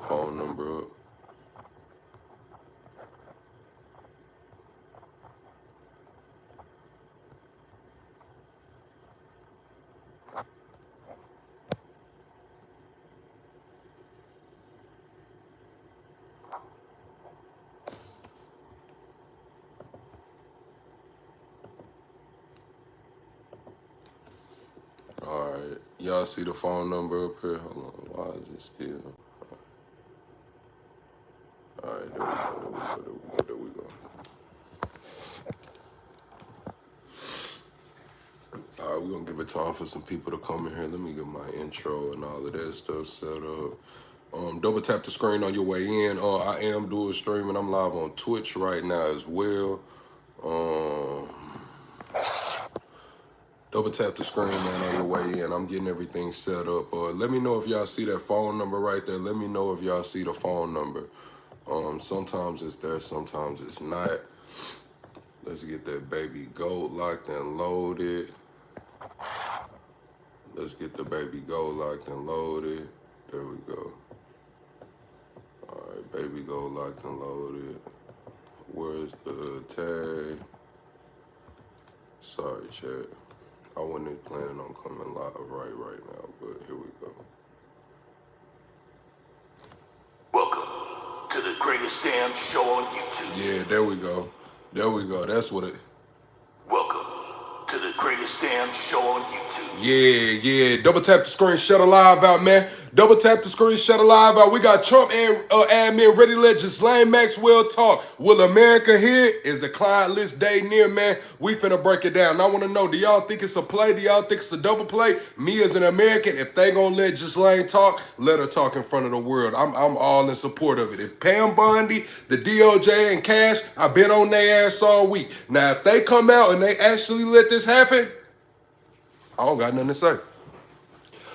phone number up. All right, y'all see the phone number up here? Hold on, why is it still? All right, there we go. All right, we're gonna give it time for some people to come in here. Let me get my intro and all of that stuff set up. Double tap the screen on your way in. I am doing streaming. I'm live on Twitch right now as well. Double tap the screen, man, on your way in. I'm getting everything set up. Let me know if y'all see that phone number right there. Let me know if y'all see the phone number. Sometimes it's there, sometimes it's not. Let's get that baby goat locked and loaded. Let's get the baby goat locked and loaded. There we go. All right, baby goat locked and loaded. Where's the tag? Sorry, chat. I wasn't planning on coming live right now, but here we go. Welcome to the greatest damn show on YouTube. Yeah, there we go. There we go. That's what it. Welcome to the greatest damn show on YouTube. Yeah. Double tap the screen, shut a live out, man. Double tap the screen, shut a live out. We got Trump and admin ready to let Ghislaine Maxwell talk. Will America hear? Is the client list day near, man? We finna break it down. And I want to know, do y'all think it's a play? Do y'all think it's a double play? Me as an American, if they gonna let Ghislaine talk, let her talk in front of the world. I'm all in support of it. If Pam Bondi, the DOJ, and Cash, I've been on their ass all week. Now, if they come out and they actually let this happen, I don't got nothing to say.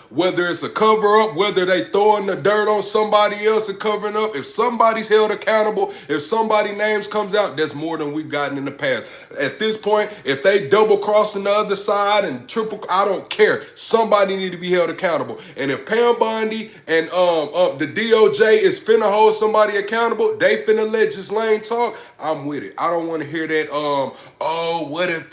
Whether it's a cover-up, whether they throwing the dirt on somebody else and covering up, if somebody's held accountable, if somebody's names comes out, that's more than we've gotten in the past. At this point, if they double-crossing the other side and triple, I don't care. Somebody need to be held accountable. And if Pam Bondi and the DOJ is finna hold somebody accountable, they finna let Ghislaine talk, I'm with it. I don't want to hear that, oh, what if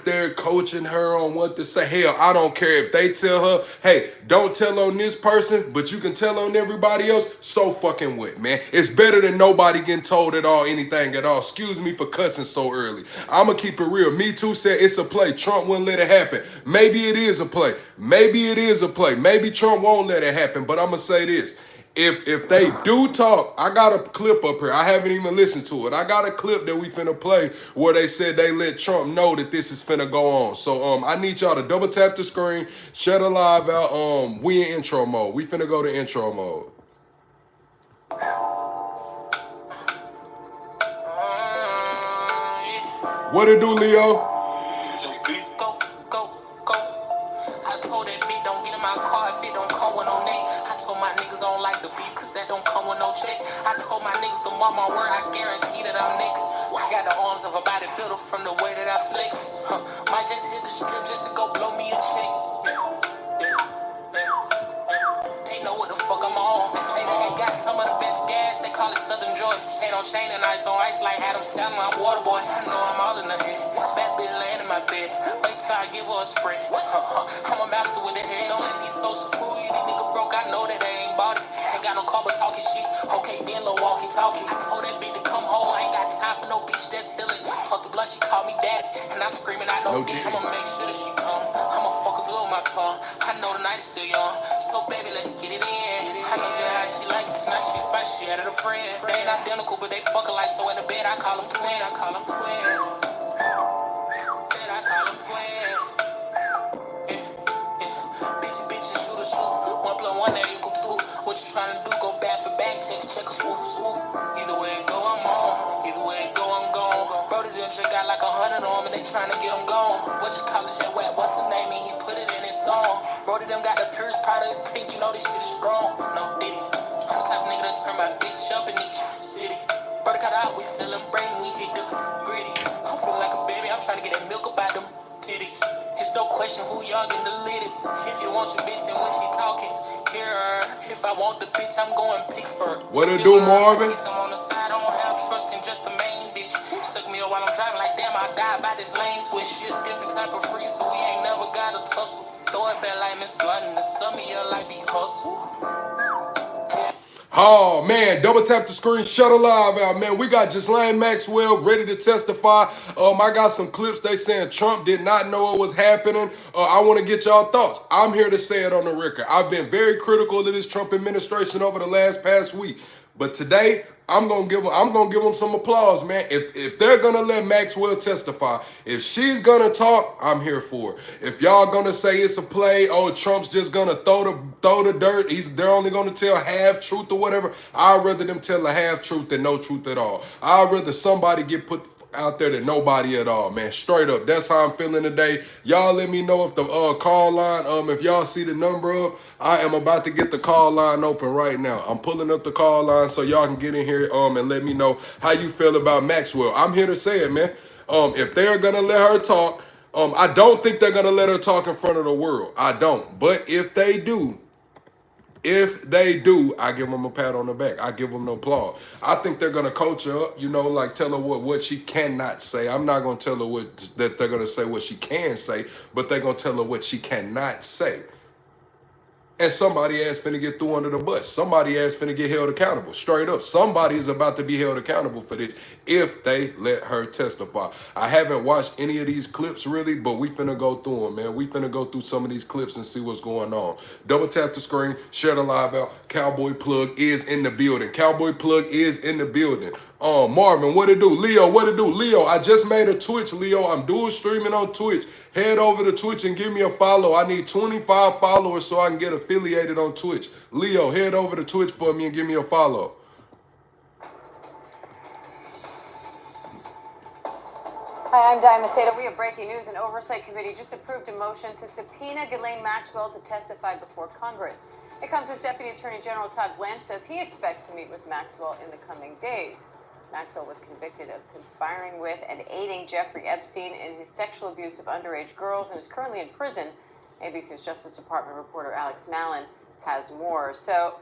they're coaching her on what to say? Hell, I don't care if they tell her, hey, don't tell on this person, but you can tell on everybody else. So fucking what, man? It's better than nobody getting told at all, anything at all. Excuse me for cussing so early. I'ma keep it real. Me Too said it's a play. Trump wouldn't let it happen. Maybe it is a play. Maybe it is a play. Maybe Trump won't let it happen, but I'ma say this. If they do talk, I got a clip up here. I haven't even listened to it. I got a clip that we finna play where they said they let Trump know that this is finna go on. So I need y'all to double tap the screen, shut a live out. We in intro mode. We finna go to intro mode. What it do, Leo? I told my niggas to mark my word, I guarantee that I'm next. I got the arms of a bodybuilder from the way that I flex. Might just hit the strip just to go blow me a check. They know what the fuck I'm on. They say they got some of the best gas, they call it Southern Georgia. Chain on chain and ice on ice like Adam Sandler, I'm water boy. I know I'm all in the head. That bitch laying in my bed. Wait till I give her a spread. I'm a master with the head. Don't let these social fool you, these niggas broke. I know that they ain't bought it. Ain't got no car but talking shit. Okay, then little walkie talkie. I told that bitch to come home. I ain't got time for no bitch that's healing. Puff the blood, she called me daddy. And I'm screaming, I know dick. I'ma make sure that she come. I'ma fuck her good with my tongue. I know the night is still young. So baby, let's get it in. I know that how she like it tonight. She spicy, she added a friend. They ain't identical, but they fuck alike. So in the bed, I call them twin. I call them twin. Then I call them twin. Bitch, and shoot a shoot. 1 + 1 = 2. What you tryna do? Go back for back, check a swoop for swoop. Either way it go, I'm on. Either way it go, I'm gone. Brody them just got like 100 on me, they tryna get them gone. What you call it, Jet Wet? What's the name? And he put it in his song. Brody them got the purest powder, it's pink, you know this shit is strong. No diddy. I'm the type of nigga that turn my bitch up in each city. Brody cut out, we sellin' brain, we hit the gritty. I'm feeling like a baby, I'm tryna get that milk about them titties. It's no question who young and the latest. If you want your bitch, then when she talking, hear her If I want the bitch, I'm going Pittsburgh. What it do, Marvin? I'm on the side, I don't have trust in just the main bitch. Suck me up while I'm driving like damn, I die by this lane switch. Shit, different type of free, so we ain't never got a tussle. Throw it back like Miss London, the sum me up like be hustle. Oh man, double tap the screen, shut alive out, man. We got Ghislaine Maxwell ready to testify. I got some clips. They saying Trump did not know it was happening. I want to get y'all thoughts. I'm here to say it on the record. I've been very critical of this Trump administration over the past week. But today, I'm gonna give them some applause, man. If they're gonna let Maxwell testify, if she's gonna talk, I'm here for it. If y'all gonna say it's a play, oh, Trump's just gonna throw the dirt, they're only gonna tell half truth or whatever, I'd rather them tell a half truth than no truth at all. I'd rather somebody get put out there than nobody at all, man. Straight up, that's how I'm feeling today. Y'all let me know if the call line, if y'all see the number up, I am about to get the call line open right now. I'm pulling up the call line so y'all can get in here and let me know how you feel about Maxwell. I'm here to say it, man. If they're gonna let her talk, I don't think they're gonna let her talk in front of the world. I don't. But if they do, I give them a pat on the back. I give them no applause. I think they're gonna coach her up, like tell her what she cannot say. I'm not gonna tell her that they're gonna say what she can say, but they're gonna tell her what she cannot say. And somebody ass finna get through under the bus. Somebody ass finna get held accountable. Straight up. Somebody is about to be held accountable for this if they let her testify. I haven't watched any of these clips really, but we finna go through them, man. We finna go through some of these clips and see what's going on. Double tap the screen, share the live out. Cowboy Plug is in the building. Cowboy Plug is in the building. Marvin, what it do? Leo, what it do? Leo, I just made a Twitch, Leo. I'm dual streaming on Twitch. Head over to Twitch and give me a follow. I need 25 followers so I can get affiliated on Twitch. Leo, head over to Twitch for me and give me a follow. Hi, I'm Diane Macedo. We have breaking news. An oversight committee just approved a motion to subpoena Ghislaine Maxwell to testify before Congress. It comes as Deputy Attorney General Todd Blanche says he expects to meet with Maxwell in the coming days. Maxwell was convicted of conspiring with and aiding Jeffrey Epstein in his sexual abuse of underage girls and is currently in prison. ABC's Justice Department reporter Alex Mallon has more. So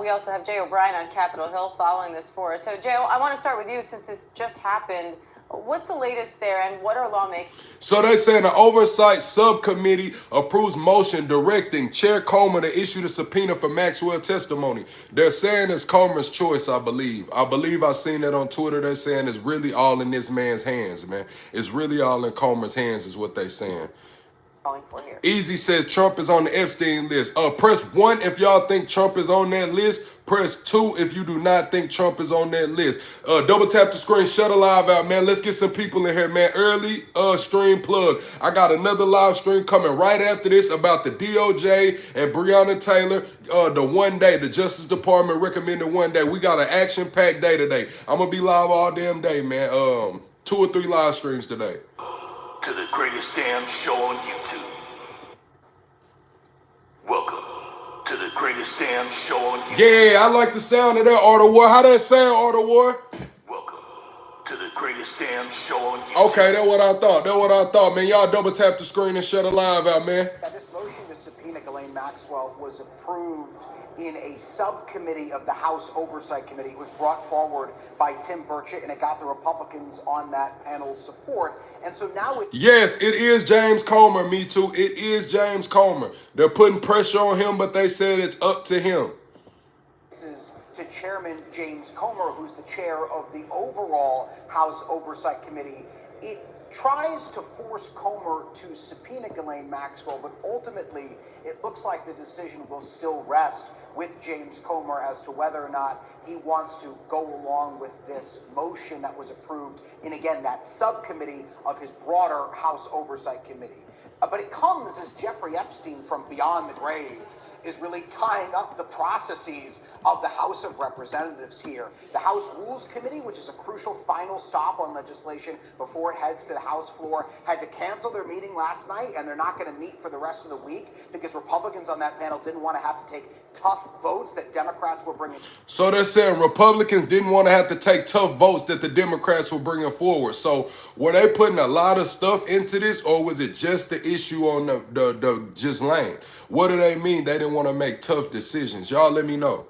we also have Jay O'Brien on Capitol Hill following this for us. So Jay, I want to start with you since this just happened. What's the latest there, and what are lawmakers? So they're saying the Oversight Subcommittee approves motion directing Chair Comer to issue the subpoena for Maxwell testimony. They're saying it's Comer's choice, I believe. I've seen that on Twitter. They're saying it's really all in this man's hands, man. It's really all in Comer's hands is what they're saying. For here. Easy says Trump is on the Epstein list. Press 1 if y'all think Trump is on that list. Press 2 if you do not think Trump is on that list. Double tap the screen, shut a live out, man. Let's get some people in here, man. Early stream plug. I got another live stream coming right after this about the DOJ and Breonna Taylor. The Justice Department recommended one day. We got an action-packed day today. I'm going to be live all damn day, man. 2 or 3 live streams today. To the greatest damn show on YouTube. Welcome to the greatest damn show on YouTube. Yeah, I like the sound of that, Art of War. How that sound, Art of War? Welcome to the greatest damn show on YouTube. Okay, that's what I thought. Man, y'all double tap the screen and shut a live out, man. This motion to subpoena Ghislaine Maxwell was approved in a subcommittee of the House Oversight Committee. It was brought forward by Tim Burchett, and it got the Republicans on that panel's support. And so now Yes, it is James Comer, me too. It is James Comer. They're putting pressure on him, but they said it's up to him. This is to Chairman James Comer, who's the chair of the overall House Oversight Committee. It tries to force Comer to subpoena Ghislaine Maxwell, but ultimately it looks like the decision will still rest with James Comer as to whether or not he wants to go along with this motion that was approved in, again, that subcommittee of his broader House Oversight Committee. But it comes as Jeffrey Epstein from beyond the grave is really tying up the processes of the House of Representatives here. The House Rules Committee, which is a crucial final stop on legislation before it heads to the House floor, had to cancel their meeting last night, and they're not going to meet for the rest of the week because Republicans on that panel didn't want to have to take tough votes that Democrats were bringing. So they're saying Republicans didn't want to have to take tough votes that the Democrats were bringing forward. So were they putting a lot of stuff into this, or was it just the issue on the just lane? What do they mean they didn't want to make tough decisions? Y'all let me know.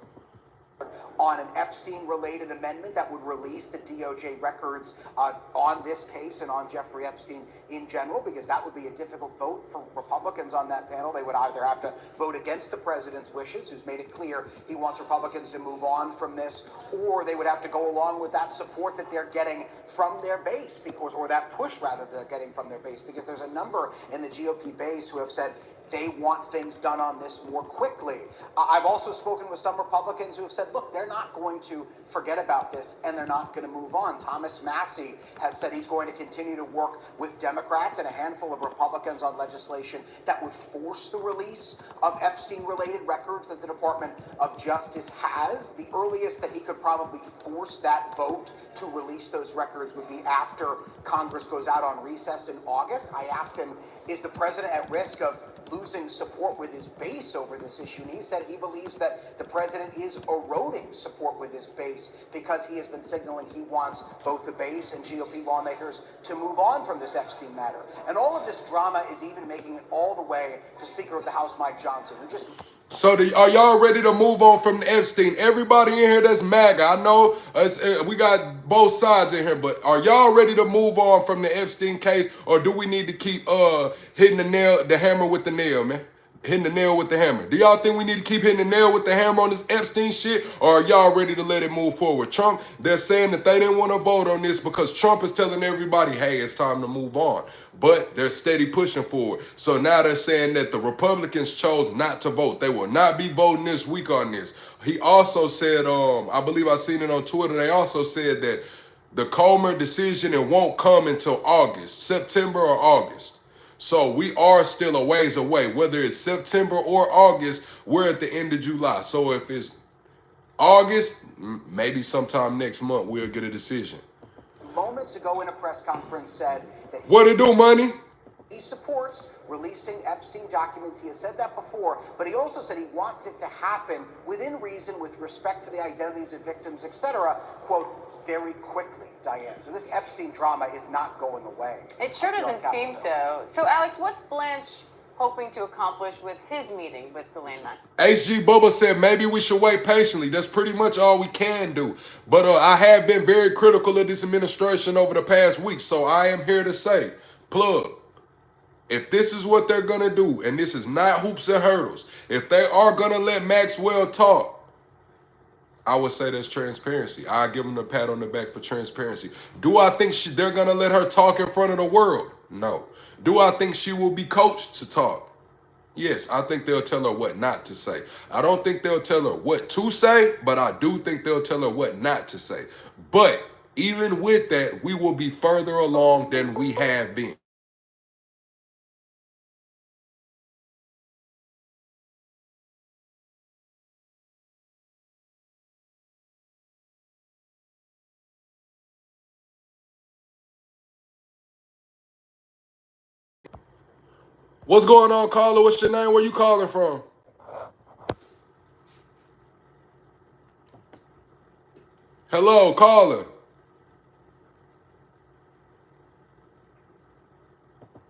On an Epstein-related amendment that would release the DOJ records on this case and on Jeffrey Epstein in general, because that would be a difficult vote for Republicans on that panel. They would either have to vote against the president's wishes, who's made it clear he wants Republicans to move on from this, or they would have to go along with that support that they're getting from their base, because, or that push rather they're getting from their base, because there's a number in the GOP base who have said they want things done on this more quickly. I've also spoken with some Republicans who have said, look, they're not going to forget about this and they're not going to move on. Thomas Massey has said he's going to continue to work with Democrats and a handful of Republicans on legislation that would force the release of Epstein-related records that the Department of Justice has. The earliest that he could probably force that vote to release those records would be after Congress goes out on recess in August. I asked him, is the president at risk of losing support with his base over this issue? And he said he believes that the president is eroding support with his base because he has been signaling he wants both the base and GOP lawmakers to move on from this Epstein matter. And all of this drama is even making it all the way to Speaker of the House Mike Johnson, who just... So are y'all ready to move on from the Epstein? Everybody in here that's MAGA, I know we got both sides in here, but are y'all ready to move on from the Epstein case, or do we need to keep hitting the hammer with the nail, man? Hitting the nail with the hammer. Do y'all think we need to keep hitting the nail with the hammer on this Epstein shit, or are y'all ready to let it move forward? Trump, they're saying that they didn't want to vote on this because Trump is telling everybody, hey, it's time to move on. But they're steady pushing forward. So now they're saying that the Republicans chose not to vote. They will not be voting this week on this. He also said, I believe I seen it on Twitter, they also said that the Comer decision, it won't come until August, September or August. So we are still a ways away. Whether it's September or August, we're at the end of July. So if it's August, maybe sometime next month, we'll get a decision. Moments ago in a press conference said that what it do, money? He supports releasing Epstein documents. He has said that before, but he also said he wants it to happen within reason, with respect for the identities of victims, etc., quote, very quickly, Diane. So this Epstein drama is not going away. It sure doesn't seem so. So, Alex, what's Blanche hoping to accomplish with his meeting with Ghislaine Maxwell? HG Bubba said maybe we should wait patiently. That's pretty much all we can do. But I have been very critical of this administration over the past week, so I am here to say, plug, if this is what they're going to do, and this is not hoops and hurdles, if they are going to let Maxwell talk, I would say that's transparency. I give them a pat on the back for transparency. Do I think they're going to let her talk in front of the world? No. Do I think she will be coached to talk? Yes, I think they'll tell her what not to say. I don't think they'll tell her what to say, but I do think they'll tell her what not to say. But even with that, we will be further along than we have been. What's going on, caller? What's your name? Where you calling from? Hello, caller.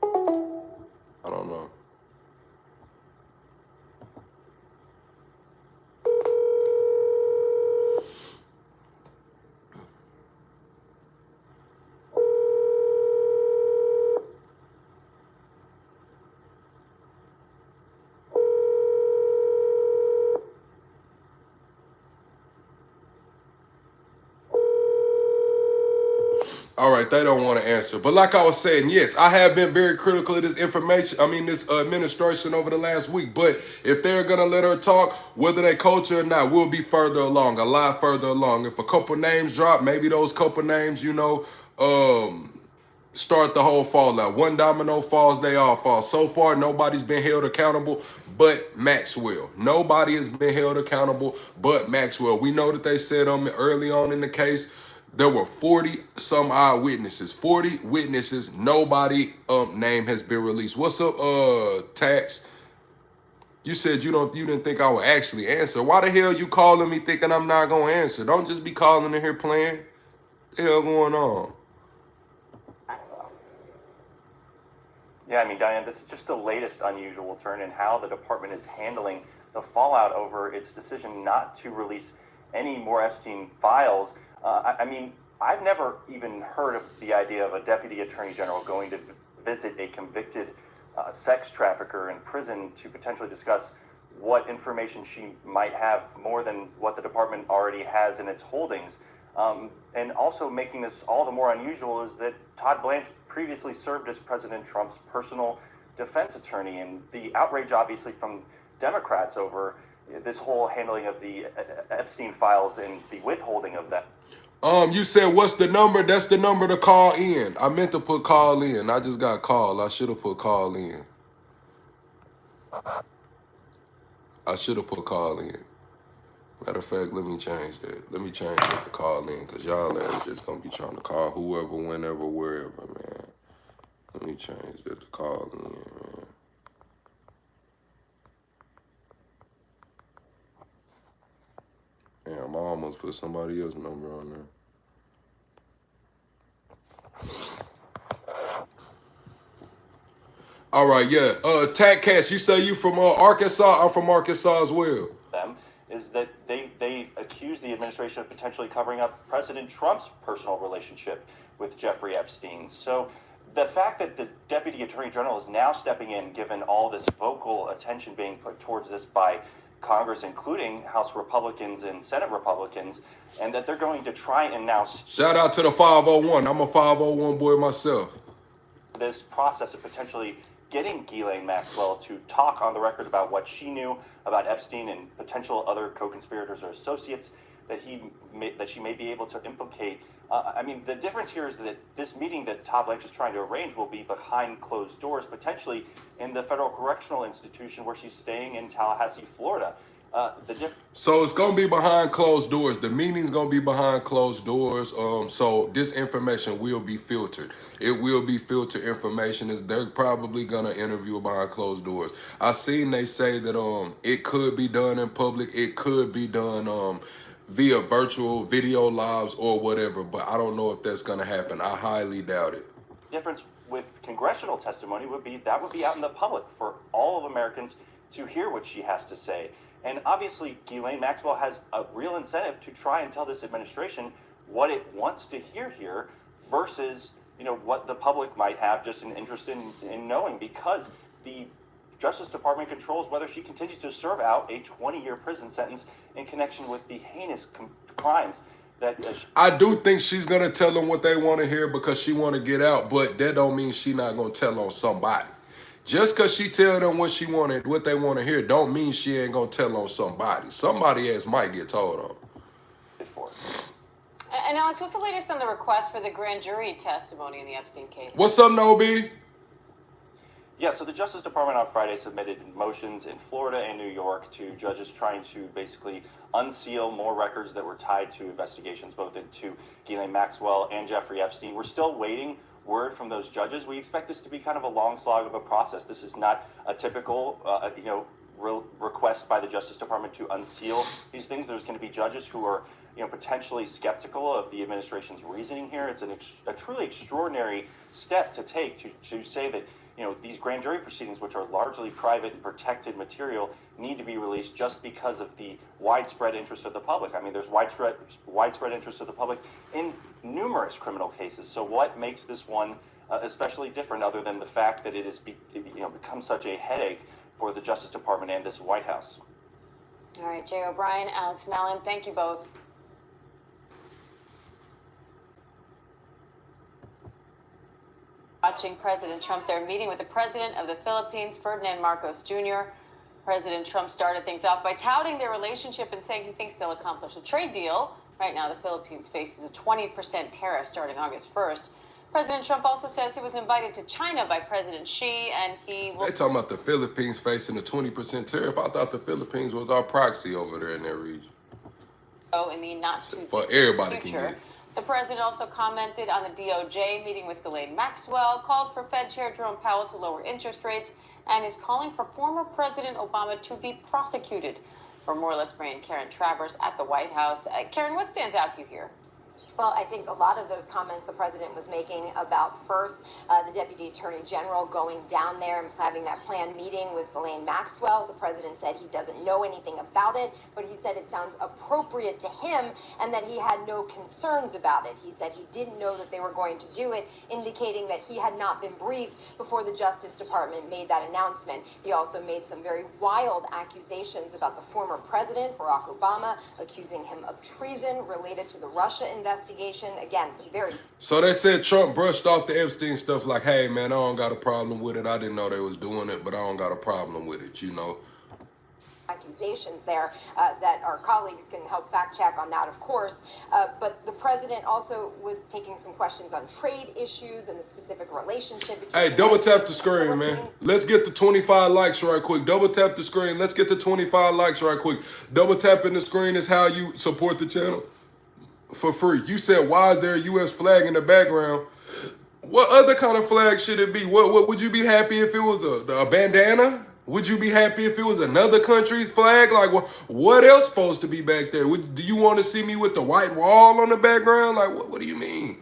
I don't know. All right, they don't want to answer. But like I was saying, yes, I have been very critical of this this administration over the last week. But if they're going to let her talk, whether they coach her or not, we'll be further along, a lot further along. If a couple names drop, maybe those couple names, start the whole fallout. One domino falls, they all fall. So far, nobody's been held accountable but Maxwell. Nobody has been held accountable but Maxwell. We know that they said early on in the case, there were 40 some odd witnesses. 40 witnesses. Nobody name has been released. What's up, Tax? You said you didn't think I would actually answer. Why the hell you calling me thinking I'm not gonna answer? Don't just be calling in here playing. What the hell going on? Maxwell. Yeah, I mean, Diane, this is just the latest unusual turn in how the department is handling the fallout over its decision not to release any more Epstein files. I mean, I've never even heard of the idea of a deputy attorney general going to visit a convicted sex trafficker in prison to potentially discuss what information she might have more than what the department already has in its holdings. And also making this all the more unusual is that Todd Blanche previously served as President Trump's personal defense attorney, and the outrage obviously from Democrats over this whole handling of the Epstein files and the withholding of them. You said what's the number? That's the number to call in. I meant to put call in. I just got called. I should have put call in. I should have put call in. Matter of fact, let me change that. Let me change that to call in, because y'all ass just going to be trying to call whoever, whenever, wherever, man. Let me change that to call in, man. Damn, I almost put somebody else's number on there. All right, yeah. Tat Cash, you say you from Arkansas? I'm from Arkansas as well. Them is that they accuse the administration of potentially covering up President Trump's personal relationship with Jeffrey Epstein. So the fact that the Deputy Attorney General is now stepping in, given all this vocal attention being put towards this by Congress, including House Republicans and Senate Republicans, and that they're going to try and now... Shout out to the 501. I'm a 501 boy myself. This process of potentially getting Ghislaine Maxwell to talk on the record about what she knew about Epstein and potential other co-conspirators or associates that she may be able to implicate. I mean, the difference here is that this meeting that Todd Blanche is trying to arrange will be behind closed doors, potentially in the Federal Correctional Institution where she's staying in Tallahassee, Florida. So it's gonna be behind closed doors. The meeting's gonna be behind closed doors. So this information will be filtered. It will be filtered information. They're probably gonna interview behind closed doors. I seen they say that it could be done in public. It could be done via virtual video lives or whatever. But I don't know if that's gonna happen. I highly doubt it. Difference with congressional testimony would be that would be out in the public for all of Americans to hear what she has to say. And obviously, Ghislaine Maxwell has a real incentive to try and tell this administration what it wants to hear here versus, what the public might have just an interest in knowing, because the Justice Department controls whether she continues to serve out a 20-year prison sentence in connection with the heinous crimes that... I do think she's going to tell them what they want to hear because she want to get out, but that don't mean she's not going to tell on somebody. Just because she tell them what they want to hear, don't mean she ain't going to tell on somebody. Somebody else might get told on. And Alex, what's the latest on the request for the grand jury testimony in the Epstein case? What's up, Nobi? Yeah, so the Justice Department on Friday submitted motions in Florida and New York to judges trying to basically unseal more records that were tied to investigations both into Ghislaine Maxwell and Jeffrey Epstein. We're still waiting word from those judges. We expect this to be kind of a long slog of a process. This is not a typical, request by the Justice Department to unseal these things. There's going to be judges who are, potentially skeptical of the administration's reasoning here. It's a truly extraordinary step to take to say that, these grand jury proceedings, which are largely private and protected material, need to be released just because of the widespread interest of the public. I mean, there's widespread interest of the public in numerous criminal cases. So what makes this one especially different, other than the fact that it has become such a headache for the Justice Department and this White House? All right, Jay O'Brien, Alex Mellon, thank you both. Watching President Trump there, meeting with the president of the Philippines, Ferdinand Marcos Jr. President Trump started things off by touting their relationship and saying he thinks they'll accomplish a trade deal. Right now, the Philippines faces a 20% tariff starting August 1st. President Trump also says he was invited to China by President Xi, and he will... They talking about the Philippines facing a 20% tariff. I thought the Philippines was our proxy over there in that region. Oh, in the not too for everybody future. Can get it. The president also commented on the DOJ meeting with Ghislaine Maxwell, called for Fed Chair Jerome Powell to lower interest rates, and is calling for former President Obama to be prosecuted. For more, let's bring in Karen Travers at the White House. Karen, what stands out to you here? Well, I think a lot of those comments the president was making about first the deputy attorney general going down there and having that planned meeting with Ghislaine Maxwell. The president said he doesn't know anything about it, but he said it sounds appropriate to him and that he had no concerns about it. He said he didn't know that they were going to do it, indicating that he had not been briefed before the Justice Department made that announcement. He also made some very wild accusations about the former president, Barack Obama, accusing him of treason related to the Russia investigation. Again, some very... So they said Trump brushed off the Epstein stuff like, hey, man, I don't got a problem with it. I didn't know they was doing it, but I don't got a problem with it, you know. Accusations there that our colleagues can help fact check on that, of course. But the president also was taking some questions on trade issues and the specific relationship between... Hey, double tap the screen, man. Let's get the 25 likes right quick. Double tap the screen. Let's get the 25 likes right quick. Double tapping the screen is how you support the channel. For free. You said, why is there a U.S. flag in the background? What other kind of flag should it be? What would you be happy if it was a bandana? Would you be happy if it was another country's flag? Like, what else supposed to be back there? Do you want to see me with the white wall on the background? Like, what do you mean?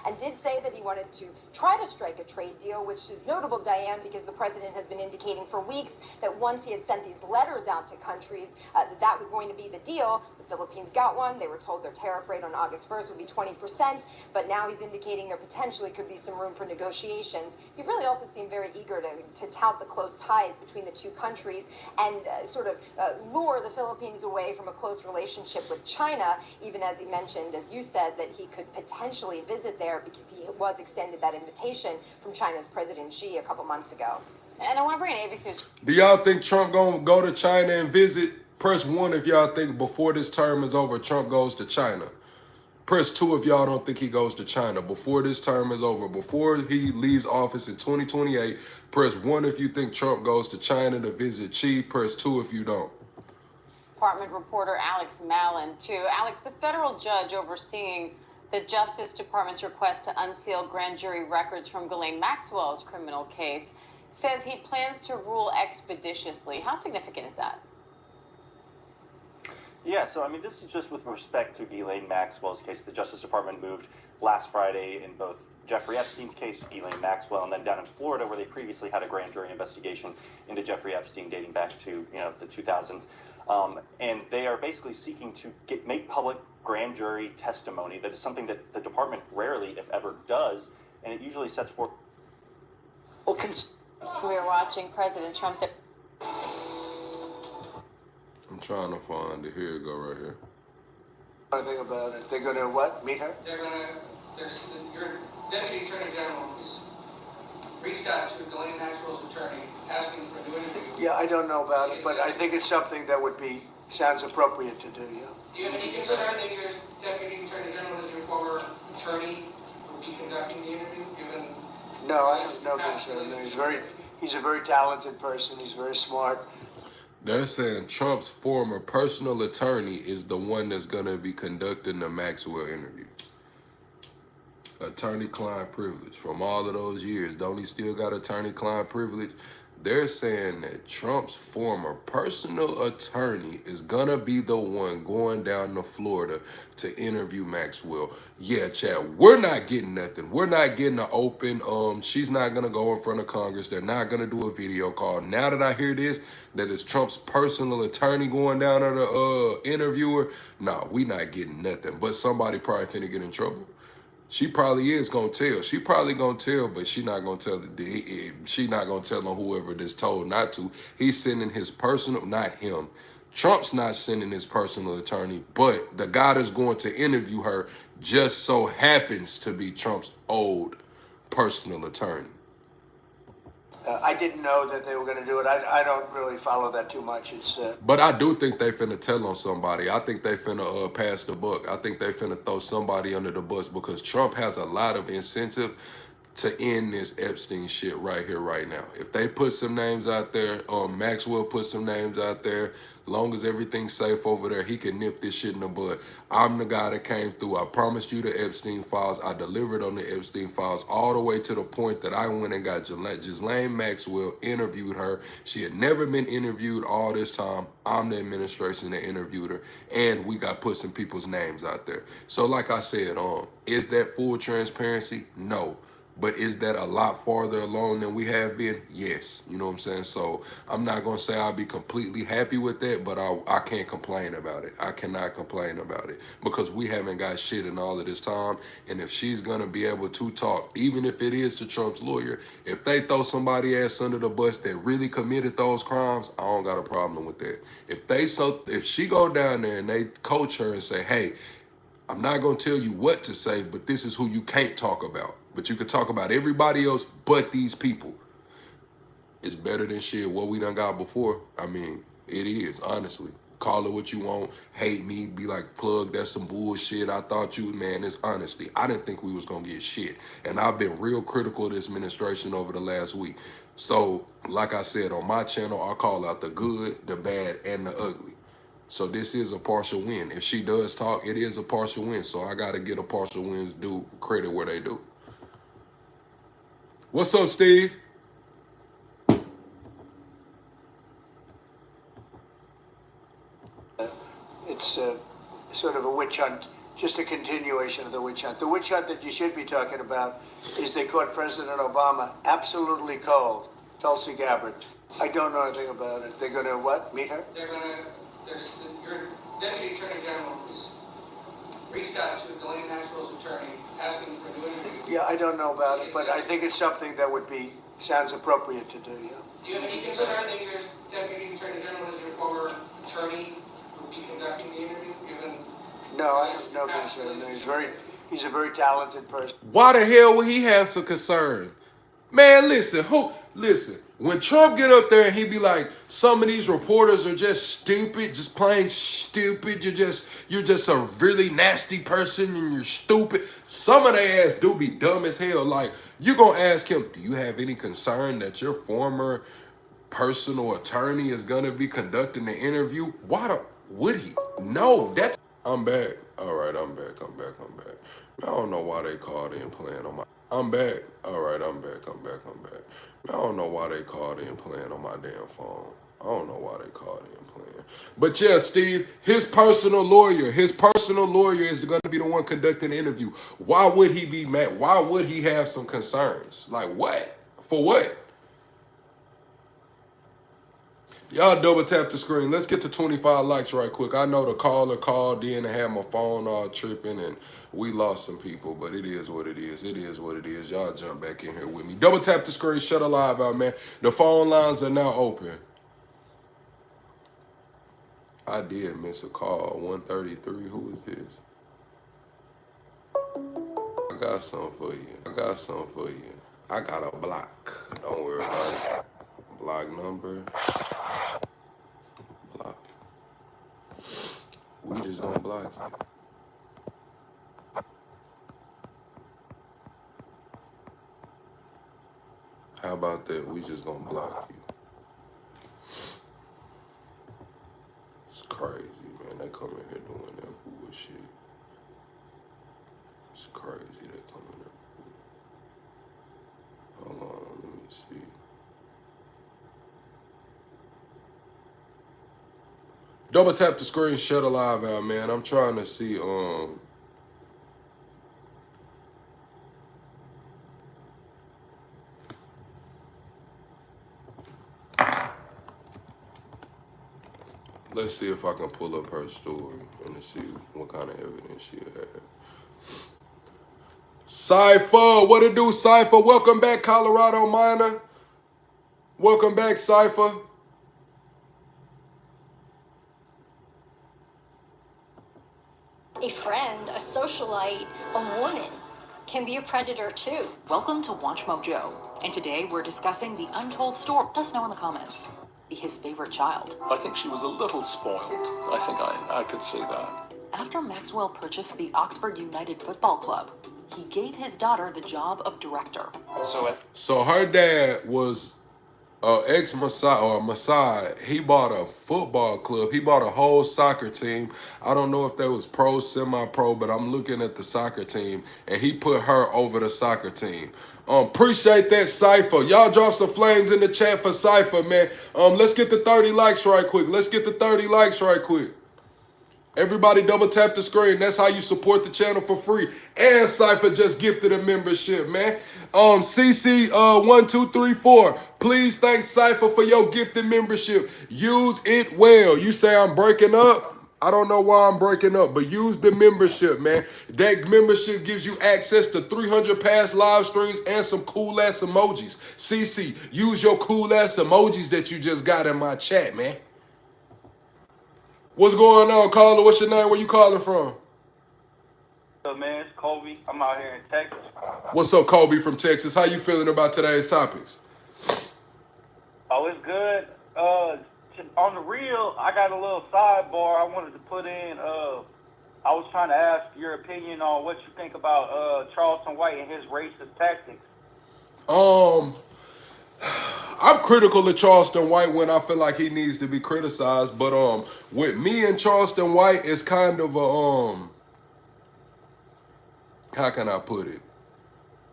And did say that he wanted to try to strike a trade deal, which is notable, Diane, because the president has been indicating for weeks that once he had sent these letters out to countries, that was going to be the deal. The Philippines got one. They were told their tariff rate on August 1st would be 20%, but now he's indicating there potentially could be some room for negotiations. He really also seemed very eager to tout the close ties between the two countries and sort of lure the Philippines away from a close relationship with China, even as he mentioned, as you said, that he could potentially visit there because he was extended that invitation from China's President Xi a couple months ago. And I want to bring in ABC. Do y'all think Trump gonna go to China and visit? Press 1 if y'all think before this term is over, Trump goes to China. Press 2 if y'all don't think he goes to China before this term is over. Before he leaves office in 2028, press 1 if you think Trump goes to China to visit Xi. Press 2 if you don't. Department reporter Alex Mallon, too. Alex, the federal judge overseeing the Justice Department's request to unseal grand jury records from Ghislaine Maxwell's criminal case says he plans to rule expeditiously. How significant is that? Yeah, so I mean, this is just with respect to Ghislaine Maxwell's case. The Justice Department moved last Friday in both Jeffrey Epstein's case, Ghislaine Maxwell, and then down in Florida, where they previously had a grand jury investigation into Jeffrey Epstein dating back to the 2000s. And they are basically seeking to make public grand jury testimony. That is something that the department rarely, if ever, does, and it usually sets forth. We are watching President Trump. I'm trying to find it. Here it go right here. Anything about it? They're going to what? Meet her? Your deputy attorney general has reached out to Ghislaine Maxwell's attorney asking for a new interview. Yeah, I don't know about it, but I think it's something that sounds appropriate to do, yeah. Do you have any concern that your deputy attorney general, as your former attorney, will be conducting the interview, given... No, I have no concern. He's a very talented person. He's very smart. They're saying Trump's former personal attorney is the one that's going to be conducting the Maxwell interview. Attorney-client privilege from all of those years. Don't he still got attorney-client privilege? They're saying that Trump's former personal attorney is going to be the one going down to Florida to interview Maxwell. Yeah, Chad, we're not getting nothing. We're not getting an open, she's not going to go in front of Congress. They're not going to do a video call. Now that I hear this, that it's Trump's personal attorney going down to the interviewer, no, we not getting nothing. But somebody probably finna get in trouble. She probably is gonna tell. She probably gonna tell, but she not gonna tell she not gonna tell on whoever that's told not to. He's sending his personal, not him. Trump's not sending his personal attorney, but the guy that's going to interview her just so happens to be Trump's old personal attorney. I didn't know that they were going to do it. I don't really follow that too much. But I do think they finna tell on somebody. I think they finna pass the buck. I think they finna throw somebody under the bus because Trump has a lot of incentive to end this Epstein shit right here, right now. If they put some names out there, Maxwell put some names out there, long as everything's safe over there, he can nip this shit in the bud. I'm the guy that came through. I promised you the Epstein files. I delivered on the Epstein files all the way to the point that I went and got Ghislaine Maxwell, interviewed her. She had never been interviewed all this time. I'm the administration that interviewed her, and we got put some people's names out there. So like I said, is that full transparency? No. But is that a lot farther along than we have been? Yes. You know what I'm saying? So I'm not going to say I'll be completely happy with that, but I can't complain about it. I cannot complain about it because we haven't got shit in all of this time. And if she's going to be able to talk, even if it is to Trump's lawyer, if they throw somebody else under the bus that really committed those crimes, I don't got a problem with that. If she go down there and they coach her and say, hey, I'm not going to tell you what to say, but this is who you can't talk about. But you can talk about everybody else but these people. It's better than shit what we done got before. I mean, it is, honestly. Call it what you want. Hate me. Be like, plug, that's some bullshit. I thought you, man, it's honesty. I didn't think we was going to get shit. And I've been real critical of this administration over the last week. So, like I said, on my channel, I call out the good, the bad, and the ugly. So this is a partial win. If she does talk, it is a partial win. So I got to get a partial wins due credit where they do. What's up, Steve? It's sort of a witch hunt, just a continuation of the witch hunt. The witch hunt that you should be talking about is they caught President Obama absolutely cold, Tulsi Gabbard. I don't know anything about it. They're going to what? Meet her? They're going to, your Deputy Attorney General has reached out to Ghislaine Maxwell's attorney asking for a new interview. Yeah, I don't know about it, but I think it's something that sounds appropriate to do, yeah. Do you have any concern that your Deputy Attorney General is your former attorney would be conducting the interview, given... No, I have no concern. He's a very talented person. Why the hell would he have some concern? Man, listen, when Trump get up there and he be like, some of these reporters are just stupid, just plain stupid, you're just a really nasty person and you're stupid. Some of their ass do be dumb as hell. Like, you gonna ask him, do you have any concern that your former personal attorney is gonna be conducting the interview? Would he? No, I'm back. All right, I'm back. I don't know why they called in playing on my... I'm back. All right, I'm back. I don't know why they called in playing on my damn phone. I don't know why they called in playing. But yeah, Steve, his personal lawyer is going to be the one conducting the interview. Why would he be mad? Why would he have some concerns? Like what? For what? Y'all double tap the screen. Let's get to 25 likes right quick. I know the caller called in and had my phone all tripping and we lost some people, but it is what it is. It is what it is. Y'all jump back in here with me. Double tap the screen. Shut a live out, man. The phone lines are now open. I did miss a call. 133. Who is this? I got something for you. I got a block. Don't worry about it. Block number. Block. We just gonna block you. How about that? We just gonna block you. It's crazy, man. They come in here doing that bullshit. It's crazy they come in here. Hold on, let me see. Double tap the screen, shut a live out, man. I'm trying to see, let's see if I can pull up her story and see what kind of evidence she had. Cypher, what it do, Cypher? Welcome back, Colorado Miner. Welcome back, Cypher. A friend, a socialite, a woman can be a predator too. Welcome to Watch Mojo, and today we're discussing the untold story. Let us know in the comments. His favorite child. I think she was a little spoiled. I think I could see that. After Maxwell purchased the Oxford United Football Club, he gave his daughter the job of director. So her dad was Mossad. He bought a football club. He bought a whole soccer team. I don't know if that was pro, semi-pro, but I'm looking at the soccer team, and he put her over the soccer team. Appreciate that, Cypher. Y'all drop some flames in the chat for Cypher, man. Let's get the 30 likes right quick. Let's get the 30 likes right quick. Everybody double tap the screen. That's how you support the channel for free. And Cypher just gifted a membership, man. CC1234. Please thank Cypher for your gifted membership. Use it well. You say I'm breaking up? I don't know why I'm breaking up, but use the membership, man. That membership gives you access to 300 past live streams and some cool ass emojis. CC, use your cool ass emojis that you just got in my chat, man. What's going on, caller? What's your name? Where you calling from? What's up, man? It's Kobe. I'm out here in Texas. What's up, Kobe from Texas? How you feeling about today's topics? Oh, it's good. On the real, I got a little sidebar I wanted to put in. I was trying to ask your opinion on what you think about Charleston White and his racist tactics. I'm critical of Charleston White when I feel like he needs to be criticized, but with me and Charleston White, it's kind of a how can I put it?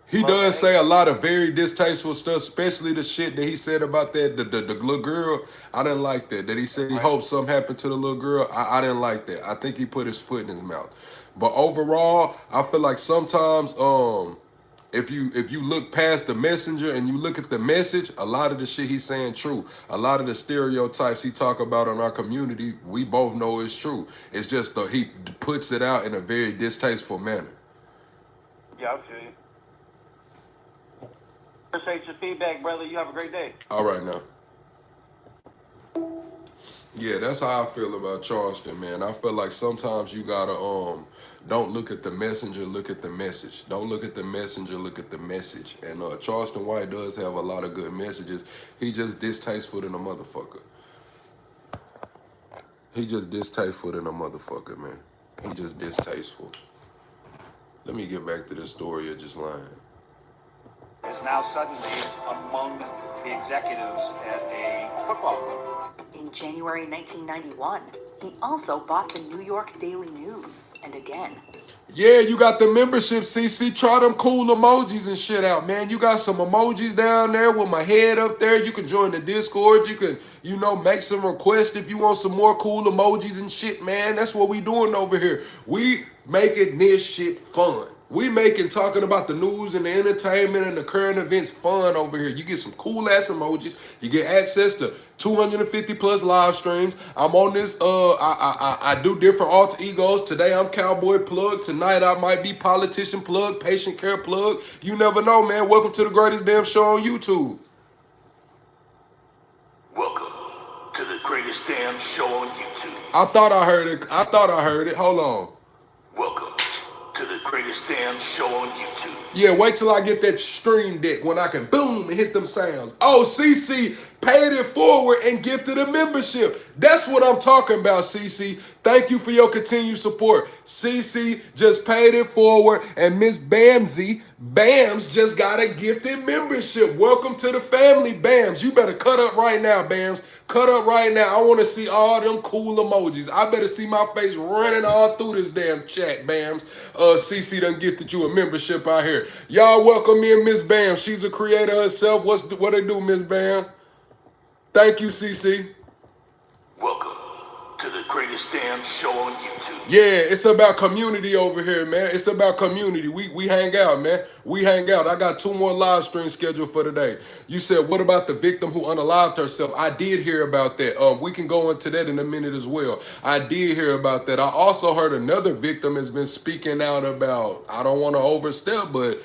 He does say a lot of very distasteful stuff, especially the shit that he said about that the little girl. I didn't like that. That he said he hoped something happened to the little girl. I didn't like that. I think he put his foot in his mouth. But overall, I feel like sometimes if you look past the messenger and you look at the message, a lot of the shit he's saying true. A lot of the stereotypes he talk about in our community, we both know is true. It's just he puts it out in a very distasteful manner. Yeah, I feel you. Appreciate your feedback, brother. You have a great day. All right now. Yeah, that's how I feel about Charleston, man. I feel like sometimes you gotta don't look at the messenger, look at the message. Don't look at the messenger, look at the message. And Charleston White does have a lot of good messages. He just distasteful than a motherfucker. He just distasteful than a motherfucker, man. He just distasteful. Let me get back to the story of just lying. Is now suddenly among the executives at a football club. In January 1991, he also bought the New York Daily News, and again. Yeah, you got the membership, CC. Try them cool emojis and shit out, man. You got some emojis down there with my head up there. You can join the Discord. You can, make some requests if you want some more cool emojis and shit, man. That's what we doing over here. We making this shit fun. We making talking about the news and the entertainment and the current events fun over here. You get some cool ass emojis. You get access to 250 plus live streams. I'm on this. I do different alter egos. Today I'm Cowboy Plug. Tonight I might be Politician Plug, Patient Care Plug. You never know, man. Welcome to the greatest damn show on YouTube. Welcome to the greatest damn show on YouTube. I thought I heard it. Hold on. Welcome to the greatest damn show on YouTube. Yeah, wait till I get that stream deck when I can boom and hit them sounds. Oh, CC paid it forward and gifted a membership. That's what I'm talking about, CC. Thank you for your continued support. CC just paid it forward, and Miss Bams just got a gifted membership. Welcome to the family, Bams. You better cut up right now, Bams. Cut up right now. I want to see all them cool emojis. I better see my face running all through this damn chat, Bams. CC done gifted you a membership out here. Y'all welcome me and Miss Bam. She's a creator herself. What they do, Miss Bam? Thank you, CC. Welcome to the greatest damn show on YouTube. Yeah, it's about community over here, man. It's about community. We hang out, man. We hang out. I got 2 more live streams scheduled for today. You said, what about the victim who unalived herself? I did hear about that. We can go into that in a minute as well. I did hear about that. I also heard another victim has been speaking out about, I don't want to overstep, but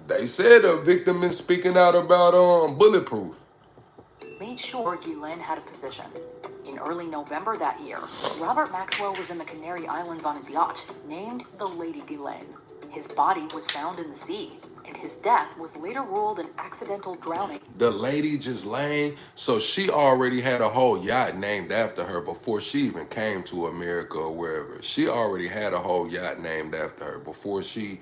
they said a victim been speaking out about bulletproof. Made sure Ghislaine had a position. In early November that year, Robert Maxwell was in the Canary Islands on his yacht, named the Lady Ghislaine. His body was found in the sea, and his death was later ruled an accidental drowning. The Lady Ghislaine, so she already had a whole yacht named after her before she even came to America or wherever. She already had a whole yacht named after her before she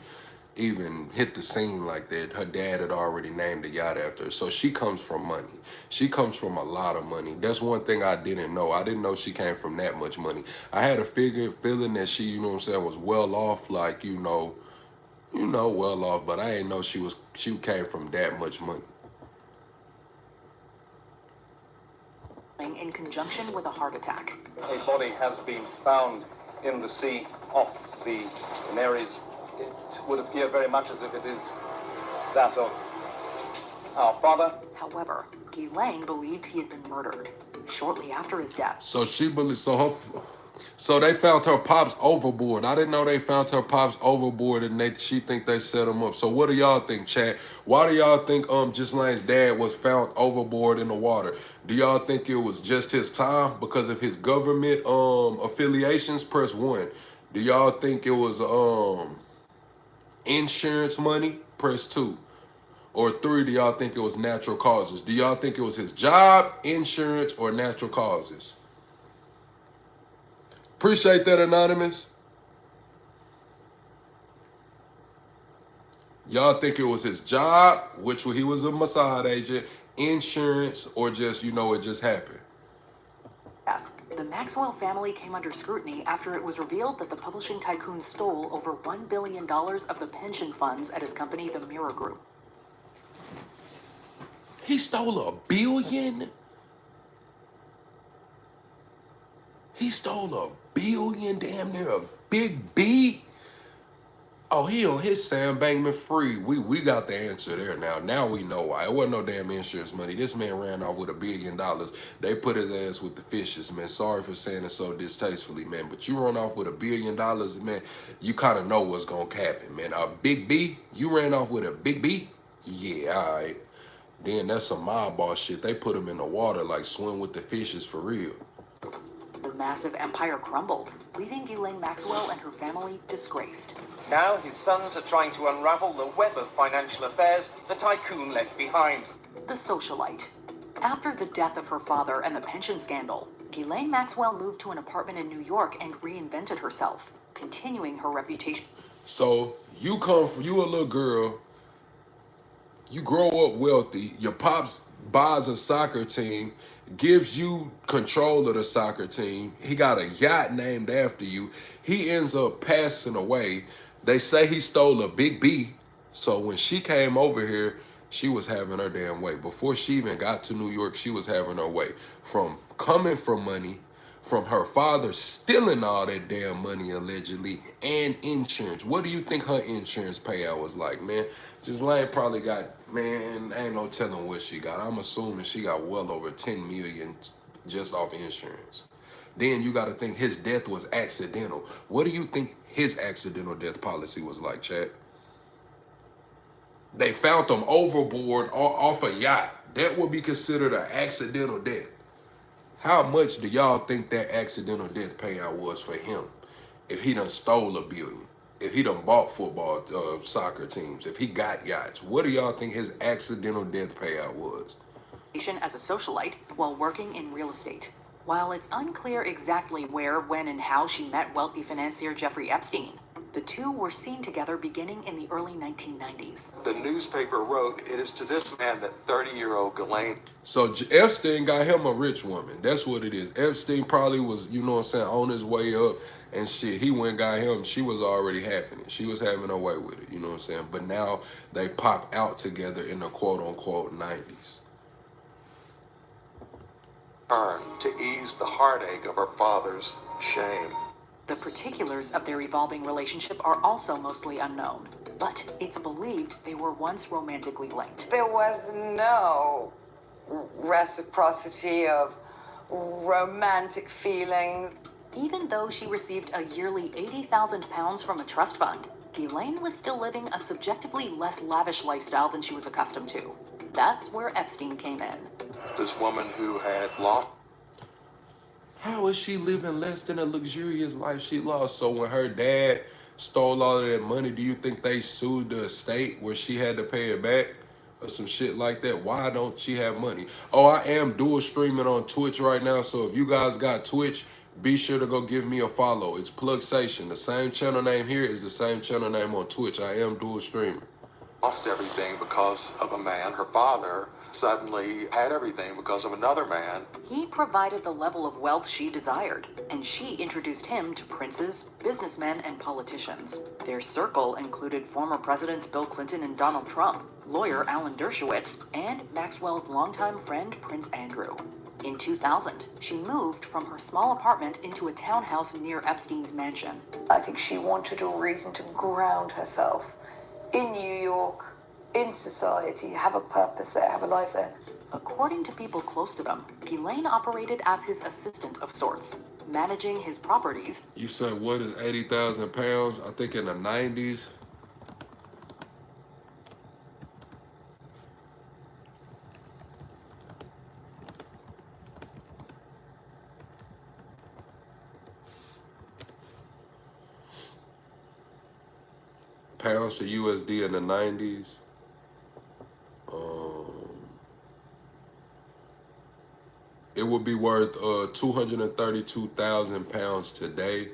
even hit the scene like that. Her dad had already named the yacht after her. So she comes from money. She comes from a lot of money. That's one thing I didn't know. I didn't know she came from that much money. I had a feeling that she, you know what I'm saying, was well off, like, well off, but I didn't know she came from that much money. In conjunction with a heart attack. A body has been found in the sea off the Canaries. It would appear very much as if it is that of our father. However, Ghislaine believed he had been murdered shortly after his death. So she believed, so they found her pops overboard. I didn't know they found her pops overboard, and she think they set him up. So what do y'all think, chat? Why do y'all think Ghislaine's dad was found overboard in the water? Do y'all think it was just his time because of his government affiliations? Press 1. Do y'all think it was insurance money? Press 2. Or 3, do y'all think it was natural causes? Do y'all think it was his job, insurance, or natural causes? Appreciate that, Anonymous. Y'all think it was his job, which he was a Mossad agent, insurance, or just, it just happened? The Maxwell family came under scrutiny after it was revealed that the publishing tycoon stole over $1 billion of the pension funds at his company, the Mirror Group. He stole $1 billion? He stole $1 billion, damn near a big B? Oh, he on his Sam Bankman free. We got the answer there now. Now we know why. It wasn't no damn insurance money. This man ran off with $1 billion. They put his ass with the fishes, man. Sorry for saying it so distastefully, man. But you run off with $1 billion, man, you kind of know what's going to happen, man. A big B? You ran off with a big B? Yeah, all right. Then that's some mob boss shit. They put him in the water like swim with the fishes for real. The massive empire crumbled, leaving Ghislaine Maxwell and her family disgraced. Now his sons are trying to unravel the web of financial affairs the tycoon left behind. The socialite. After the death of her father and the pension scandal, Ghislaine Maxwell moved to an apartment in New York and reinvented herself, continuing her reputation. So you a little girl, you grow up wealthy, your pops buys a soccer team, gives you control of the soccer team. He got a yacht named after you. He ends up passing away. They say he stole a big B. So when she came over here, she was having her damn way. Before she even got to New York, she was having her way. From coming from money, from her father stealing all that damn money allegedly, and insurance. What do you think her insurance payout was like, man? Ghislaine probably got, man, ain't no telling what she got. I'm assuming she got well over 10 million just off insurance. Then you got to think his death was accidental. What do you think his accidental death policy was like, Chad? They found him overboard off a yacht. That would be considered an accidental death. How much do y'all think that accidental death payout was for him if he done stole $1 billion? If he done bought football, soccer teams, if he got yachts? What do y'all think his accidental death payout was? As a socialite while working in real estate. While it's unclear exactly where, when, and how she met wealthy financier Jeffrey Epstein, the two were seen together beginning in the early 1990s. The newspaper wrote, "It is to this man that 30-year-old Ghislaine." So Epstein got him a rich woman. That's what it is. Epstein probably was, on his way up and shit. He went and got him. She was already happening. She was having her way with it, But now they pop out together in the quote-unquote 90s. Turn to ease the heartache of her father's shame. The particulars of their evolving relationship are also mostly unknown, but it's believed they were once romantically linked. There was no reciprocity of romantic feeling. Even though she received a yearly £80,000 from a trust fund, Ghislaine was still living a subjectively less lavish lifestyle than she was accustomed to. That's where Epstein came in. This woman who had lost. How is she living less than a luxurious life she lost? So when her dad stole all of that money, do you think they sued the estate where she had to pay it back or some shit like that? Why don't she have money? Oh, I am dual streaming on Twitch right now. So if you guys got Twitch, be sure to go give me a follow. It's Plugsation. The same channel name here is the same channel name on Twitch. I am dual streaming. Lost everything because of a man. Her father suddenly had everything because of another man. He provided the level of wealth she desired, and she introduced him to princes, businessmen, and politicians. Their circle included former presidents Bill Clinton and Donald Trump, lawyer Alan Dershowitz, and Maxwell's longtime friend Prince Andrew. In 2000, she moved from her small apartment into a townhouse near Epstein's mansion. I think she wanted a reason to ground herself in New York, in society, have a purpose there, have a life there. According to people close to them, Ghislaine operated as his assistant of sorts, managing his properties. You said what is 80,000 pounds? I think in the 90s. Pounds to USD in the 90s. It would be worth 232,000 pounds today.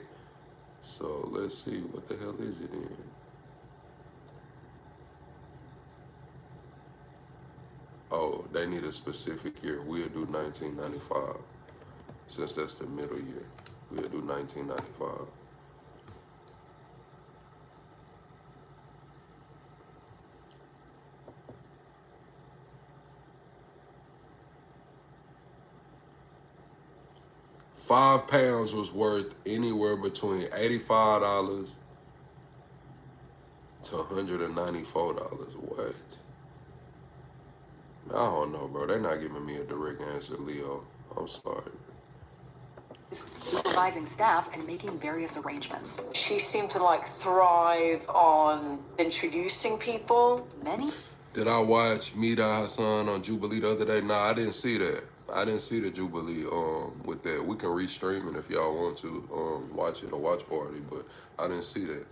So let's see, what the hell is it in? Oh, they need a specific year. We'll do 1995. Since that's the middle year, we'll do 1995. £5 was worth anywhere between $85 to $194. What? I don't know, bro. They're not giving me a direct answer, Leo. I'm sorry. Supervising staff and making various arrangements. She seemed to like thrive on introducing people. Many? Did I watch Mida Hassan on Jubilee the other day? Nah, I didn't see that. I didn't see the Jubilee with that. We can restream it if y'all want to watch it, a watch party, but I didn't see that.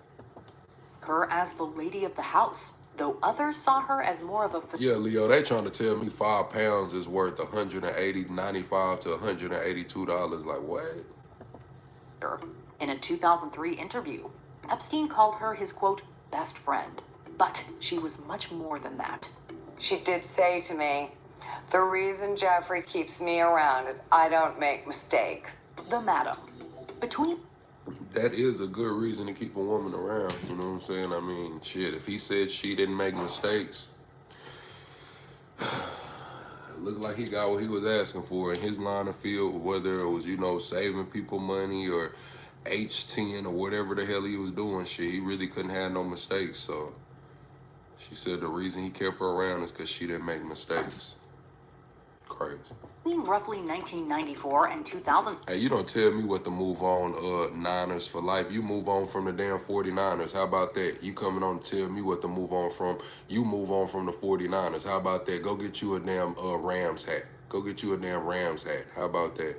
Her as the lady of the house, though others saw her as more of a... Yeah, Leo, they trying to tell me £5 is worth $95 to $182. Like, what? In a 2003 interview, Epstein called her his, quote, best friend. But she was much more than that. She did say to me, the reason Jeffrey keeps me around is I don't make mistakes. The madam. Between... That is a good reason to keep a woman around, you know what I'm saying? I mean, shit, if he said she didn't make mistakes, it looked like he got what he was asking for in his line of field, whether it was, you know, saving people money or H10 or whatever the hell he was doing, shit, he really couldn't have no mistakes, so she said the reason he kept her around is because she didn't make mistakes. Crazy. Between roughly 1994 and 2000. Hey, you don't tell me what to move on Niners for life. You move on from the damn 49ers. How about that? You coming on to tell me what to move on from. You move on from the 49ers. How about that? Go get you a damn Rams hat. Go get you a damn Rams hat. How about that?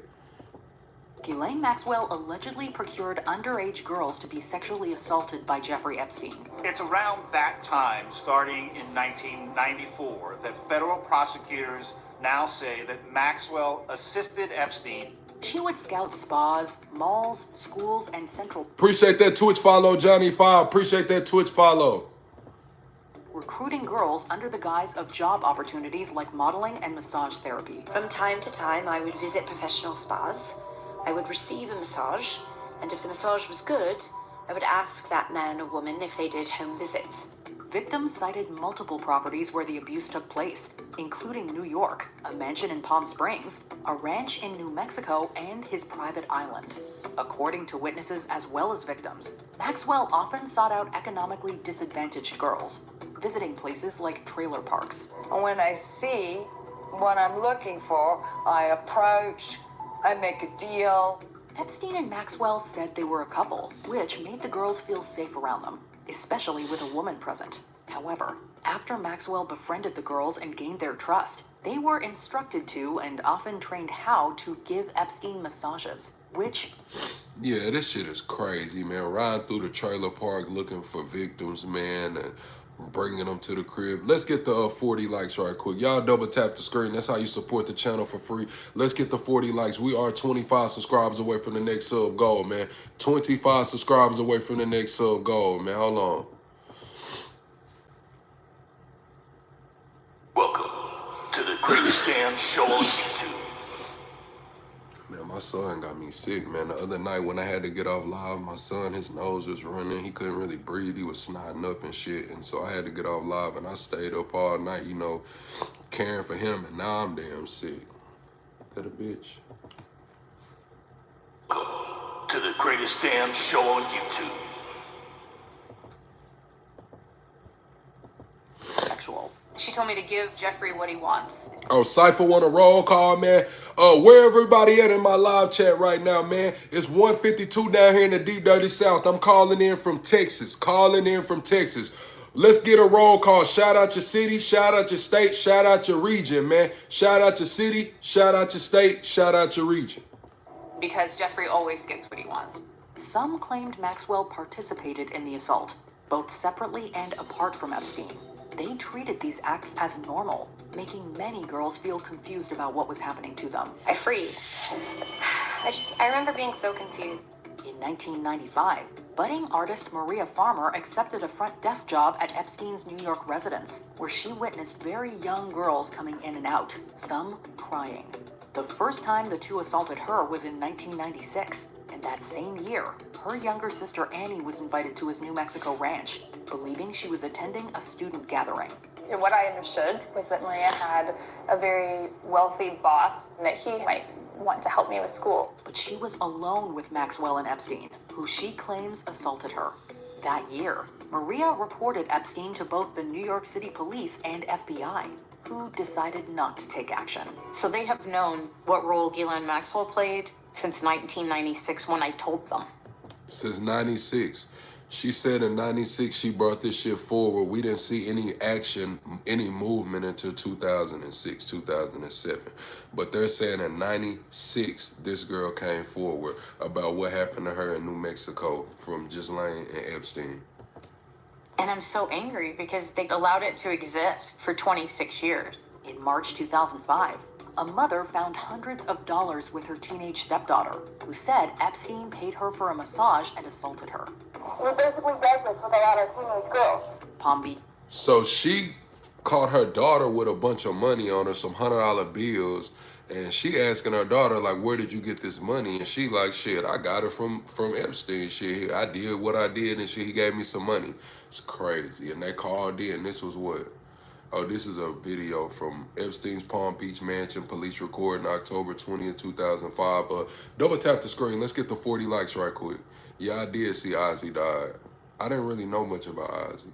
Ghislaine Maxwell allegedly procured underage girls to be sexually assaulted by Jeffrey Epstein. It's around that time, starting in 1994, that federal prosecutors now say that Maxwell assisted Epstein. She would scout spas, malls, schools, and central... Appreciate that Twitch follow, Johnny 5. Appreciate that Twitch follow. Recruiting girls under the guise of job opportunities like modeling and massage therapy. From time to time, I would visit professional spas. I would receive a massage, and if the massage was good, I would ask that man or woman if they did home visits. Victims cited multiple properties where the abuse took place, including New York, a mansion in Palm Springs, a ranch in New Mexico, and his private island. According to witnesses as well as victims, Maxwell often sought out economically disadvantaged girls, visiting places like trailer parks. When I see what I'm looking for, I approach, I make a deal. Epstein and Maxwell said they were a couple, which made the girls feel safe around them, especially with a woman present. However, after Maxwell befriended the girls and gained their trust, they were instructed to and often trained how to give Epstein massages, which... Yeah, this shit is crazy, man. Riding through the trailer park looking for victims, man, and Bringing them to the crib. Let's get the 40 likes right quick. Y'all double tap the screen. That's how you support the channel for free. Let's get the 40 likes. We are 25 subscribers away from the next sub goal, man. 25 subscribers away from the next sub goal, man. Hold on. Welcome to the greatest damn show on YouTube. Man, my son got me sick, man. The other night when I had to get off live, my son, his nose was running. He couldn't really breathe. He was snotting up and shit. And so I had to get off live, and I stayed up all night, you know, caring for him. And now I'm damn sick. That a bitch. Welcome to the greatest damn show on YouTube. Maxwell. She told me to give Jeffrey what he wants. Oh, Cypher want a roll call, man. Where everybody at in my live chat right now, man? It's 1:52 down here in the deep dirty south. I'm calling in from Texas. Let's get a roll call. Shout out your city, shout out your state, shout out your region, man. Shout out your city, shout out your state, shout out your region. Because Jeffrey always gets what he wants. Some claimed Maxwell participated in the assault, both separately and apart from Epstein. They treated these acts as normal, making many girls feel confused about what was happening to them. I freeze. I remember being so confused. In 1995, budding artist Maria Farmer accepted a front desk job at Epstein's New York residence, where she witnessed very young girls coming in and out, some crying. The first time the two assaulted her was in 1996, and that same year, her younger sister Annie was invited to his New Mexico ranch, believing she was attending a student gathering. What I understood was that Maria had a very wealthy boss and that he might want to help me with school. But she was alone with Maxwell and Epstein, who she claims assaulted her. That year, Maria reported Epstein to both the New York City police and FBI, who decided not to take action. So they have known what role Ghislaine Maxwell played since 1996 when I told them. Since 96. She said in 96 she brought this shit forward. We didn't see any action, any movement until 2006, 2007. But they're saying in 96 this girl came forward about what happened to her in New Mexico from Ghislaine and Epstein. And I'm so angry because they allowed it to exist for 26 years. In March 2005, a mother found hundreds of dollars with her teenage stepdaughter, who said Epstein paid her for a massage and assaulted her. We basically did this with a lot of teenage girls. Palm Beach. So she caught her daughter with a bunch of money on her, some $100 bills, and she asking her daughter, like, where did you get this money? And she like, shit, I got it from Epstein. Shit, I did what I did, and shit, he gave me some money. It's crazy. And they called in. This was what? Oh, this is a video from Epstein's Palm Beach mansion. Police recording October 20th, 2005. Double tap the screen. Let's get the 40 likes right quick. Yeah, I did see Ozzy died. I didn't really know much about Ozzy.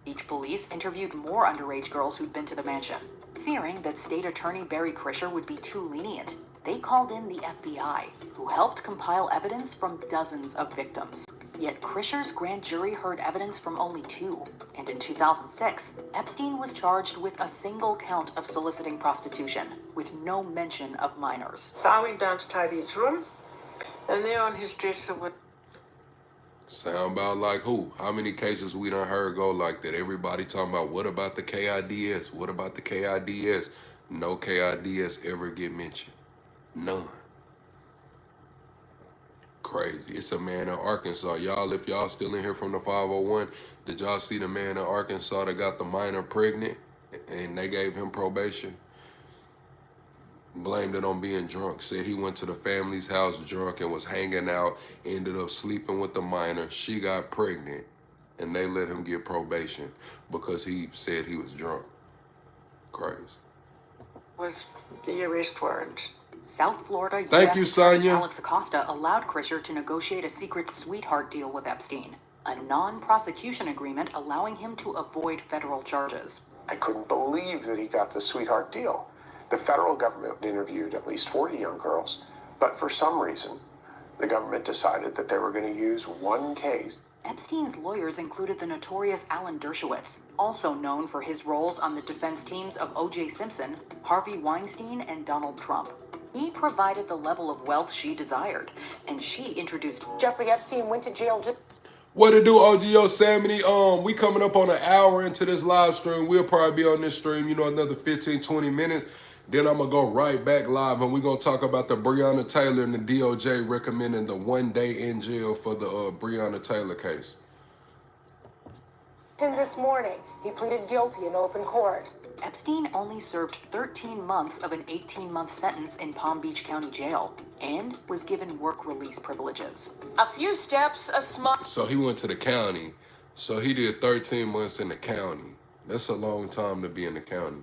Beach police interviewed more underage girls who'd been to the mansion. Fearing that State Attorney Barry Krischer would be too lenient, they called in the FBI, who helped compile evidence from dozens of victims. Yet Krischer's grand jury heard evidence from only 2. And in 2006, Epstein was charged with a single count of soliciting prostitution, with no mention of minors. So I went down to tidy his room, and there on his dresser was... Sound about like who? How many cases we done heard go like that? Everybody talking about, what about the KIDS? What about the KIDS? No KIDS ever get mentioned. None. Crazy. It's a man in Arkansas. Y'all, if y'all still in here from the 501, did y'all see the man in Arkansas that got the minor pregnant and they gave him probation? Blamed it on being drunk. Said he went to the family's house drunk and was hanging out, ended up sleeping with the minor. She got pregnant and they let him get probation because he said he was drunk. Crazy. Was the arrest warrant. South Florida Thank U.S. you, Sonia. Alex Acosta allowed Krischer to negotiate a secret sweetheart deal with Epstein, a non-prosecution agreement allowing him to avoid federal charges. I couldn't believe that he got the sweetheart deal. The federal government interviewed at least 40 young girls, but for some reason, the government decided that they were going to use one case. Epstein's lawyers included the notorious Alan Dershowitz, also known for his roles on the defense teams of O.J. Simpson, Harvey Weinstein, and Donald Trump. He provided the level of wealth she desired, and she introduced... Jeffrey Epstein went to jail just... What to do, OGO Samity? We coming up on an hour into this live stream. We'll probably be on this stream, another 15, 20 minutes. Then I'm going to go right back live, and we're going to talk about the Breonna Taylor and the DOJ recommending the 1 day in jail for the Breonna Taylor case. And this morning, he pleaded guilty in open court. Epstein only served 13 months of an 18-month sentence in Palm Beach County Jail and was given work release privileges. A few steps, a small... So he went to the county. So he did 13 months in the county. That's a long time to be in the county.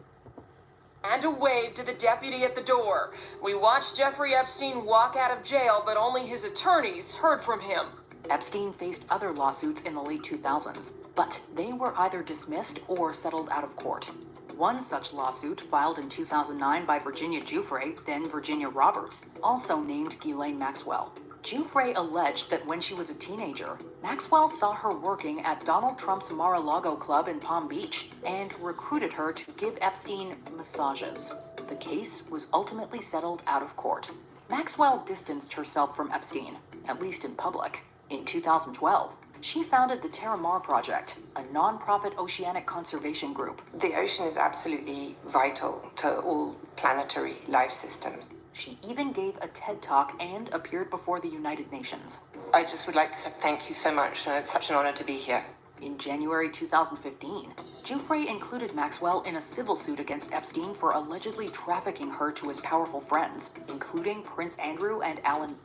And a wave to the deputy at the door. We watched Jeffrey Epstein walk out of jail, but only his attorneys heard from him. Epstein faced other lawsuits in the late 2000s, but they were either dismissed or settled out of court. One such lawsuit, filed in 2009 by Virginia Giuffre, then Virginia Roberts, also named Ghislaine Maxwell. Giuffre alleged that when she was a teenager, Maxwell saw her working at Donald Trump's Mar-a-Lago club in Palm Beach and recruited her to give Epstein massages. The case was ultimately settled out of court. Maxwell distanced herself from Epstein, at least in public. In 2012, she founded the Terra Mar Project, a non-profit oceanic conservation group. The ocean is absolutely vital to all planetary life systems. She even gave a TED Talk and appeared before the United Nations. I just would like to say thank you so much, and it's such an honor to be here. In January 2015, Giuffre included Maxwell in a civil suit against Epstein for allegedly trafficking her to his powerful friends, including Prince Andrew and Alan.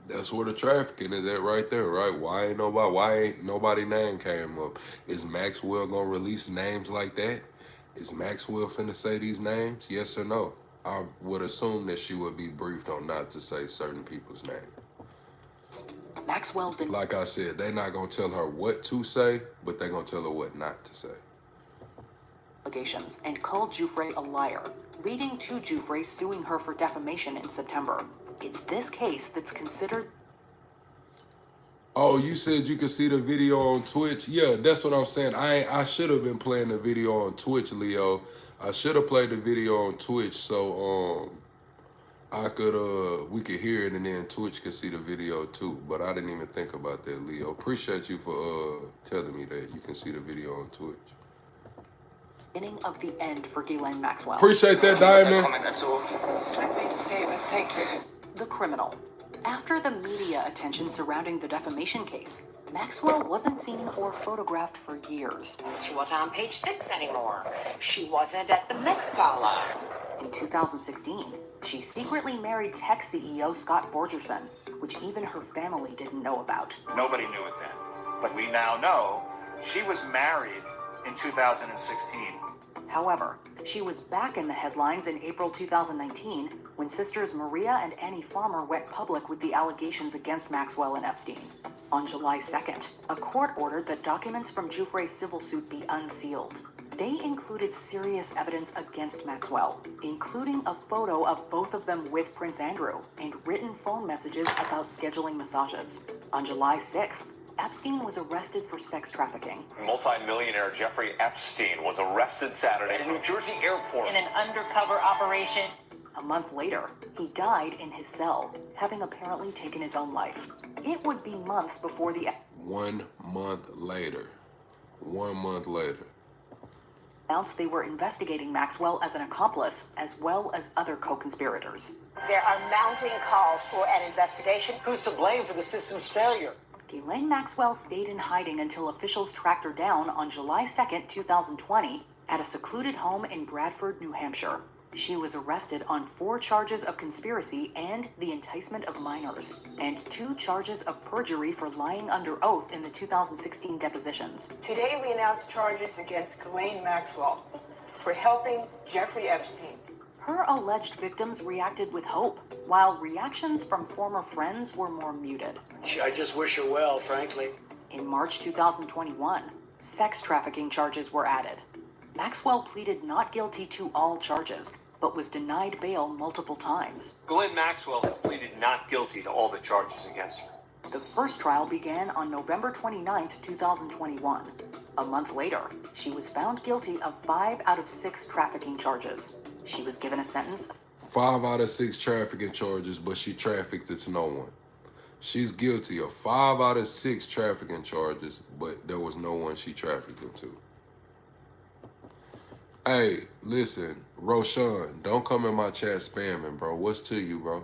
That's where the trafficking is at right there, right? Why ain't nobody name came up? Is Maxwell gonna release names like that? Is Maxwell finna say these names? Yes or no? I would assume that she would be briefed on not to say certain people's names. Maxwell did. Like I said, they're not gonna tell her what to say, but they're gonna tell her what not to say. Allegations and called Giuffre a liar, leading to Giuffre suing her for defamation in September. It's this case that's considered... Oh, you said you could see the video on Twitch? Yeah, that's what I'm saying. I should have been playing the video on Twitch, Leo. I should have played the video on Twitch so we could hear it and then Twitch could see the video too. But I didn't even think about that, Leo. Appreciate you for telling me that you can see the video on Twitch. Beginning of the end for Ghislaine Maxwell. Appreciate that, Diamond. I made a statement. Thank you. The criminal. After the media attention surrounding the defamation case, Maxwell wasn't seen or photographed for years. She wasn't on page 6 anymore. She wasn't at the Met Gala. In 2016, she secretly married tech CEO Scott Borgerson, which even her family didn't know about. Nobody knew it then, but we now know she was married in 2016. However, she was back in the headlines in April 2019 when sisters Maria and Annie Farmer went public with the allegations against Maxwell and Epstein. On July 2nd, a court ordered that documents from Giuffre's civil suit be unsealed. They included serious evidence against Maxwell, including a photo of both of them with Prince Andrew and written phone messages about scheduling massages. On July 6th, Epstein was arrested for sex trafficking. Multi-millionaire Jeffrey Epstein was arrested Saturday at a New Jersey airport in an undercover operation. A month later, he died in his cell, having apparently taken his own life. It would be months before the... 1 month later. 1 month later. Announced they were investigating Maxwell as an accomplice, as well as other co-conspirators. There are mounting calls for an investigation. Who's to blame for the system's failure? Ghislaine Maxwell stayed in hiding until officials tracked her down on July 2nd, 2020, at a secluded home in Bradford, New Hampshire. She was arrested on 4 charges of conspiracy and the enticement of minors, and 2 charges of perjury for lying under oath in the 2016 depositions. Today we announced charges against Ghislaine Maxwell for helping Jeffrey Epstein. Her alleged victims reacted with hope, while reactions from former friends were more muted. I just wish her well, frankly. In March 2021, sex trafficking charges were added. Maxwell pleaded not guilty to all charges, but was denied bail multiple times. Ghislaine Maxwell has pleaded not guilty to all the charges against her. The first trial began on November 29th, 2021. A month later, she was found guilty of 5 out of 6 trafficking charges. She was given a sentence. 5 out of 6 trafficking charges, but she trafficked it to no one. She's guilty of 5 out of 6 trafficking charges, but there was no one she trafficked him to. Hey, listen, Roshan, don't come in my chat spamming, bro. What's to you, bro?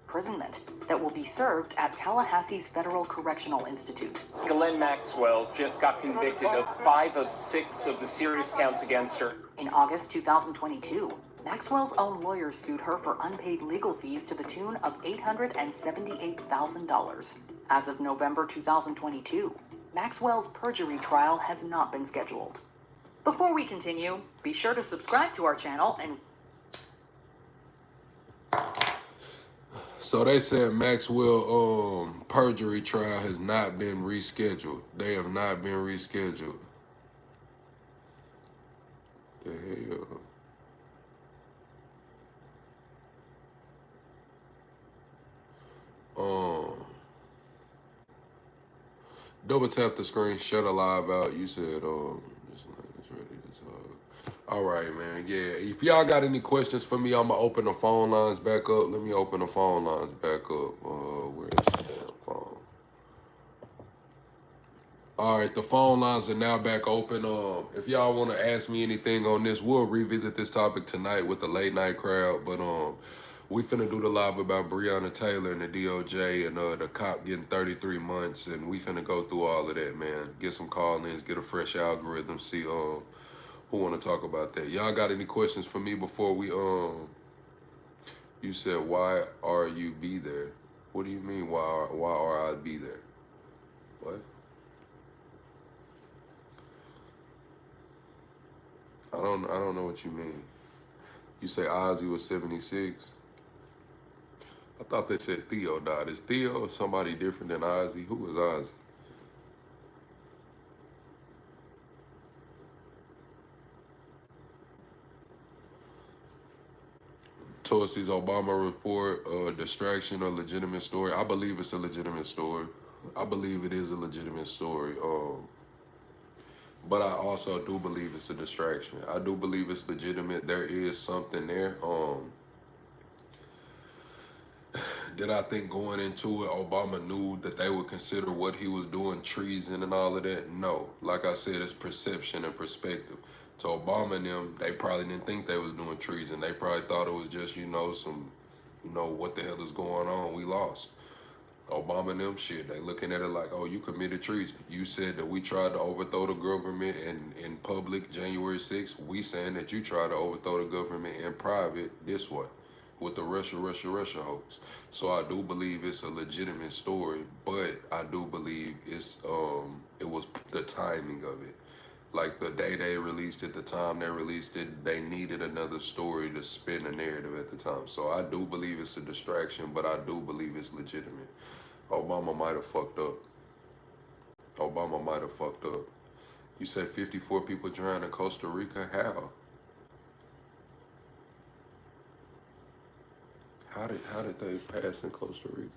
Imprisonment that will be served at Tallahassee's Federal Correctional Institute. Ghislaine Maxwell just got convicted of 5 of 6 of the serious counts against her. In August 2022, Maxwell's own lawyers sued her for unpaid legal fees to the tune of $878,000. As of November 2022, Maxwell's perjury trial has not been scheduled. Before we continue, be sure to subscribe to our channel and... So they said Maxwell perjury trial has not been rescheduled. They have not been rescheduled. The hell? Double tap the screen, shut a live out. You said this line is ready to talk. All right, man. Yeah. If y'all got any questions for me, I'm gonna open the phone lines back up. Let me open the phone lines back up. Where's the damn phone? All right, the phone lines are now back open. If y'all want to ask me anything on this, we'll revisit this topic tonight with the late night crowd. But we finna do the live about Breonna Taylor and the DOJ and the cop getting 33 months, and we finna go through all of that, man. Get some call-ins, get a fresh algorithm, see who want to talk about that. Y'all got any questions for me before we you said why are you be there? What do you mean why are I be there? What? I don't know what you mean. You say Ozzy was 76? I thought they said Theo died. Is Theo somebody different than Ozzy? Who is Ozzy? Tulsi's Obama report, distraction or legitimate story. I believe it's a legitimate story. I believe it is a legitimate story. But I also do believe it's a distraction. I do believe it's legitimate. There is something there. Did I think going into it, Obama knew that they would consider what he was doing treason and all of that? No. Like I said, it's perception and perspective. To Obama and them, they probably didn't think they was doing treason. They probably thought it was just, what the hell is going on? We lost. Obama and them, shit, they looking at it like, oh, you committed treason. You said that we tried to overthrow the government in public January 6th. We saying that you tried to overthrow the government in private this way with the Russia hoax. So I do believe it's a legitimate story, but I do believe it's it was the timing of it. Like the day they released it, the time they released it, they needed another story to spin the narrative at the time. So I do believe it's a distraction, but I do believe it's legitimate. Obama might have fucked up. Obama might have fucked up. You said 54 people drowned in Costa Rica? How? How did they pass in Costa Rica?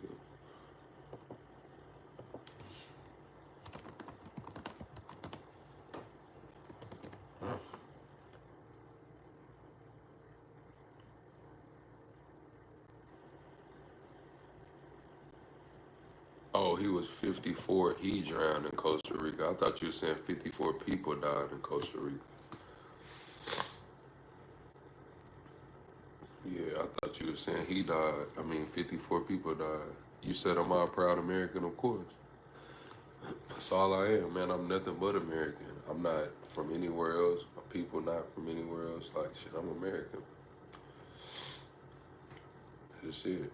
Oh, he was 54. He drowned in Costa Rica. I thought you were saying 54 people died in Costa Rica. Yeah, I thought you were saying he died. 54 people died. You said, am I a proud American? Of course. That's all I am, man. I'm nothing but American. I'm not from anywhere else. My people not from anywhere else. Like, shit, I'm American. That's it.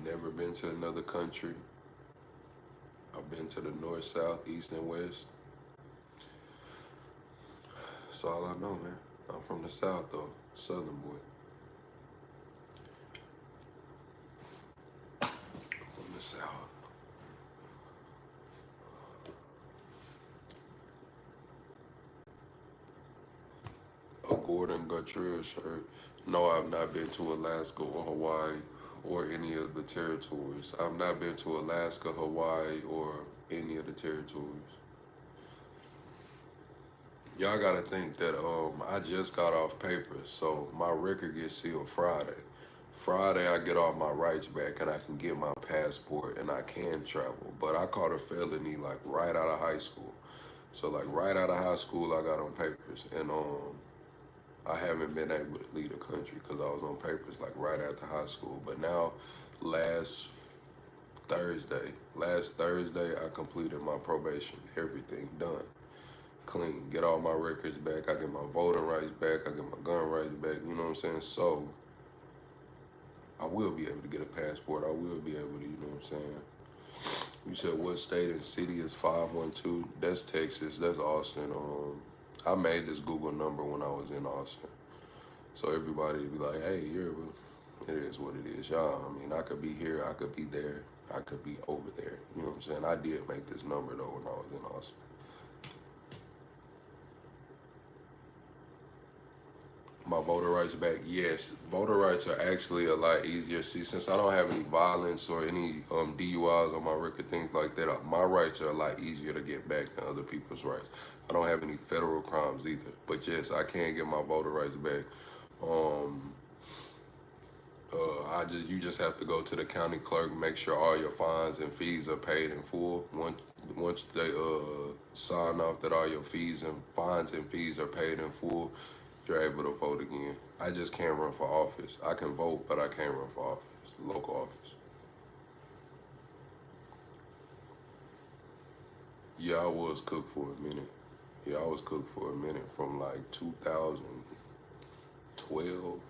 Never been to another country. I've been to the north, south, east, and west. That's all I know, man. I'm from the south, though. Southern boy. From the south. A Gordon Gutierrez shirt. No, I've not been to Alaska or Hawaii or any of the territories. I've not been to Alaska, Hawaii, or any of the territories. Y'all gotta think that I just got off papers, so my record gets sealed Friday. Friday, I get all my rights back and I can get my passport and I can travel. But I caught a felony like right out of high school. So like right out of high school, I got on papers, and I haven't been able to leave the country because I was on papers like right after high school. But now, last Thursday, I completed my probation. Everything done, clean. Get all my records back. I get my voting rights back. I get my gun rights back. You know what I'm saying? So I will be able to get a passport. I will be able to, you know what I'm saying? You said what state and city is 512? That's Texas. That's Austin. I made this Google number when I was in Austin. So everybody would be like, hey, it is what it is. Y'all, I mean, I could be here, I could be there, I could be over there. You know what I'm saying? I did make this number though when I was in Austin. My voter rights back, yes. Voter rights are actually a lot easier. See, since I don't have any violence or any DUIs on my record, things like that, my rights are a lot easier to get back than other people's rights. I don't have any federal crimes either. But yes, I can get my voter rights back. You just have to go to the county clerk, make sure all your fines and fees are paid in full. Once they sign off that all your fines and fees are paid in full, you're able to vote again. I just can't run for office. I can vote, but I can't run for office, local office. Yeah, I was cooked for a minute. Yeah, I was cooked for a minute from like 2012,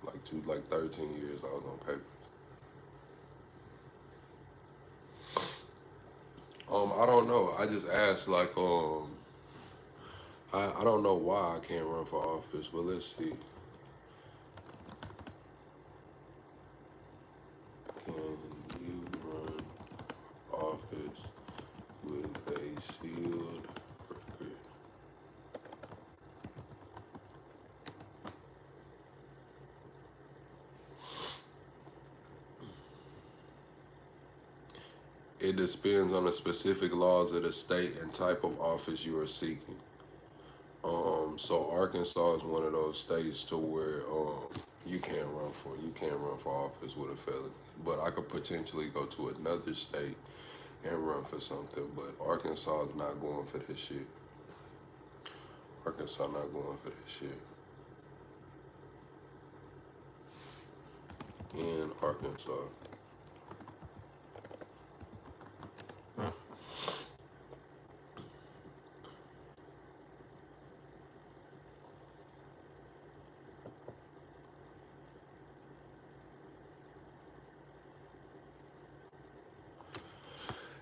like 13 years I was on papers. I don't know. I just asked like I don't know why I can't run for office, but let's see. Can you run for office with a sealed record? It depends on the specific laws of the state and type of office you are seeking. So Arkansas is one of those states to where you can't run for office with a felony. But I could potentially go to another state and run for something. But Arkansas is not going for this shit. Arkansas not going for this shit. In Arkansas.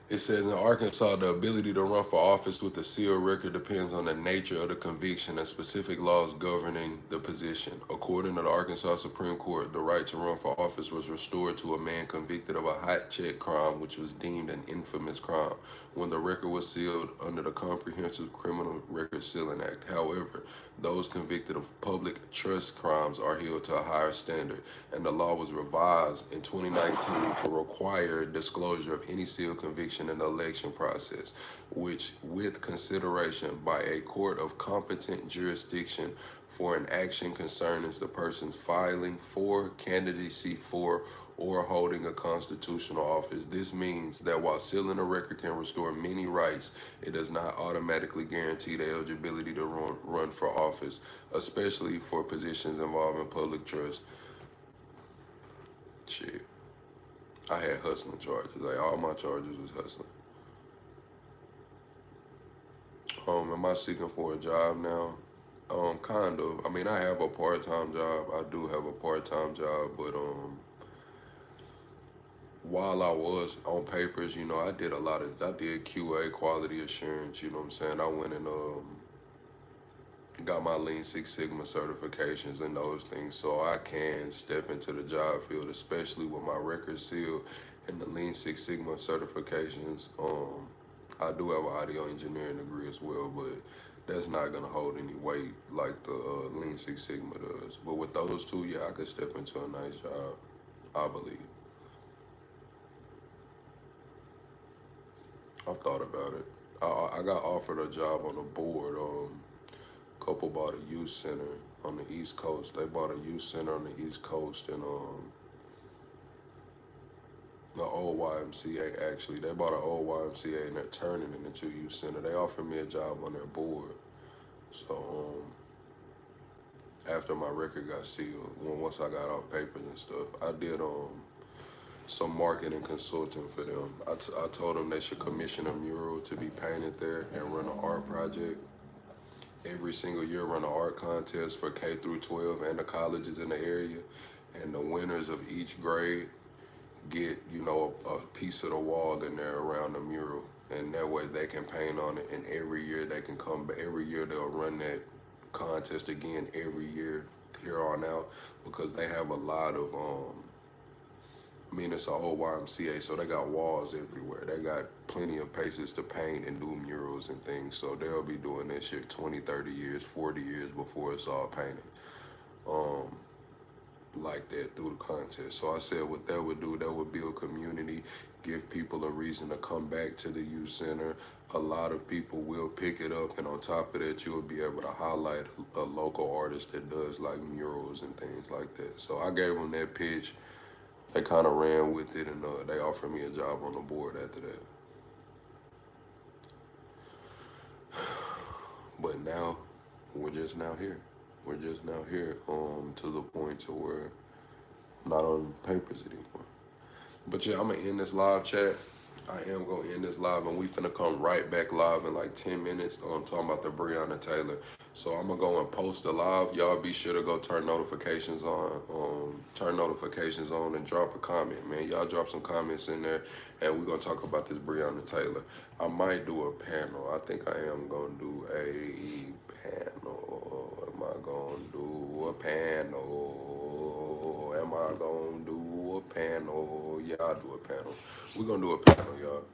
It says in Arkansas, the ability to run for office with a sealed record depends on the nature of the conviction and specific laws governing the position. According to the Arkansas Supreme Court, the right to run for office was restored to a man convicted of a hot check crime, which was deemed an infamous crime, when the record was sealed under the Comprehensive Criminal Record Sealing Act. However, those convicted of public trust crimes are held to a higher standard, and the law was revised in 2019 to require disclosure of any sealed conviction in the election process, which, with consideration by a court of competent jurisdiction for an action concerning the person's filing for, candidacy for, or holding a constitutional office. This means that while sealing a record can restore many rights, it does not automatically guarantee the eligibility to run for office, especially for positions involving public trust. Shit. I had hustling charges. Like, all my charges was hustling. Am I seeking for a job now? Kind of. I mean, I have a part-time job. I do have a part-time job, but while I was on papers, you know, I did QA, quality assurance, you know what I'm saying? I went and got my Lean Six Sigma certifications and those things, so I can step into the job field, especially with my record sealed and the Lean Six Sigma certifications. I do have an audio engineering degree as well, but that's not gonna hold any weight like the Lean Six Sigma does. But with those two, yeah, I could step into a nice job, I believe. I've thought about it. I got offered a job on the board a couple bought a youth center on the East Coast. They bought a youth center on the East Coast and the old YMCA actually. They bought an old YMCA and they're turning it into a youth center. They offered me a job on their board. So after my record got sealed, once I got off papers and stuff, I did some marketing consulting for them. I told them they should commission a mural to be painted there and run an art project. Every single year run an art contest for K through 12 and the colleges in the area. And the winners of each grade get, you know, a piece of the wall in there around the mural. And that way they can paint on it. And every year they can come back. Every year they'll run that contest again every year here on out, because they have a lot of, I mean, it's an old YMCA, so they got walls everywhere. They got plenty of places to paint and do murals and things. So they'll be doing this shit 20, 30 years, 40 years before it's all painted. Like that through the contest. So I said what that would do, that would build community, give people a reason to come back to the youth center. A lot of people will pick it up, and on top of that, you'll be able to highlight a local artist that does like murals and things like that. So I gave them that pitch. They kind of ran with it, and they offered me a job on the board after that. But now, we're just now here. We're just now here to the point to where I'm not on papers anymore. But yeah, I'm going to end this live chat. I am going to end this live, and we finna come right back live in like 10 minutes. I'm talking about the Breonna Taylor. So I'm going to go and post the live. Y'all be sure to go turn notifications on and drop a comment, man. Y'all drop some comments in there, and we're going to talk about this Breonna Taylor. I might do a panel. I think I am going to do a panel. Am I going to do a panel? Am I going to do a panel? Yeah, I'll do a panel. We're going to do a panel, y'all.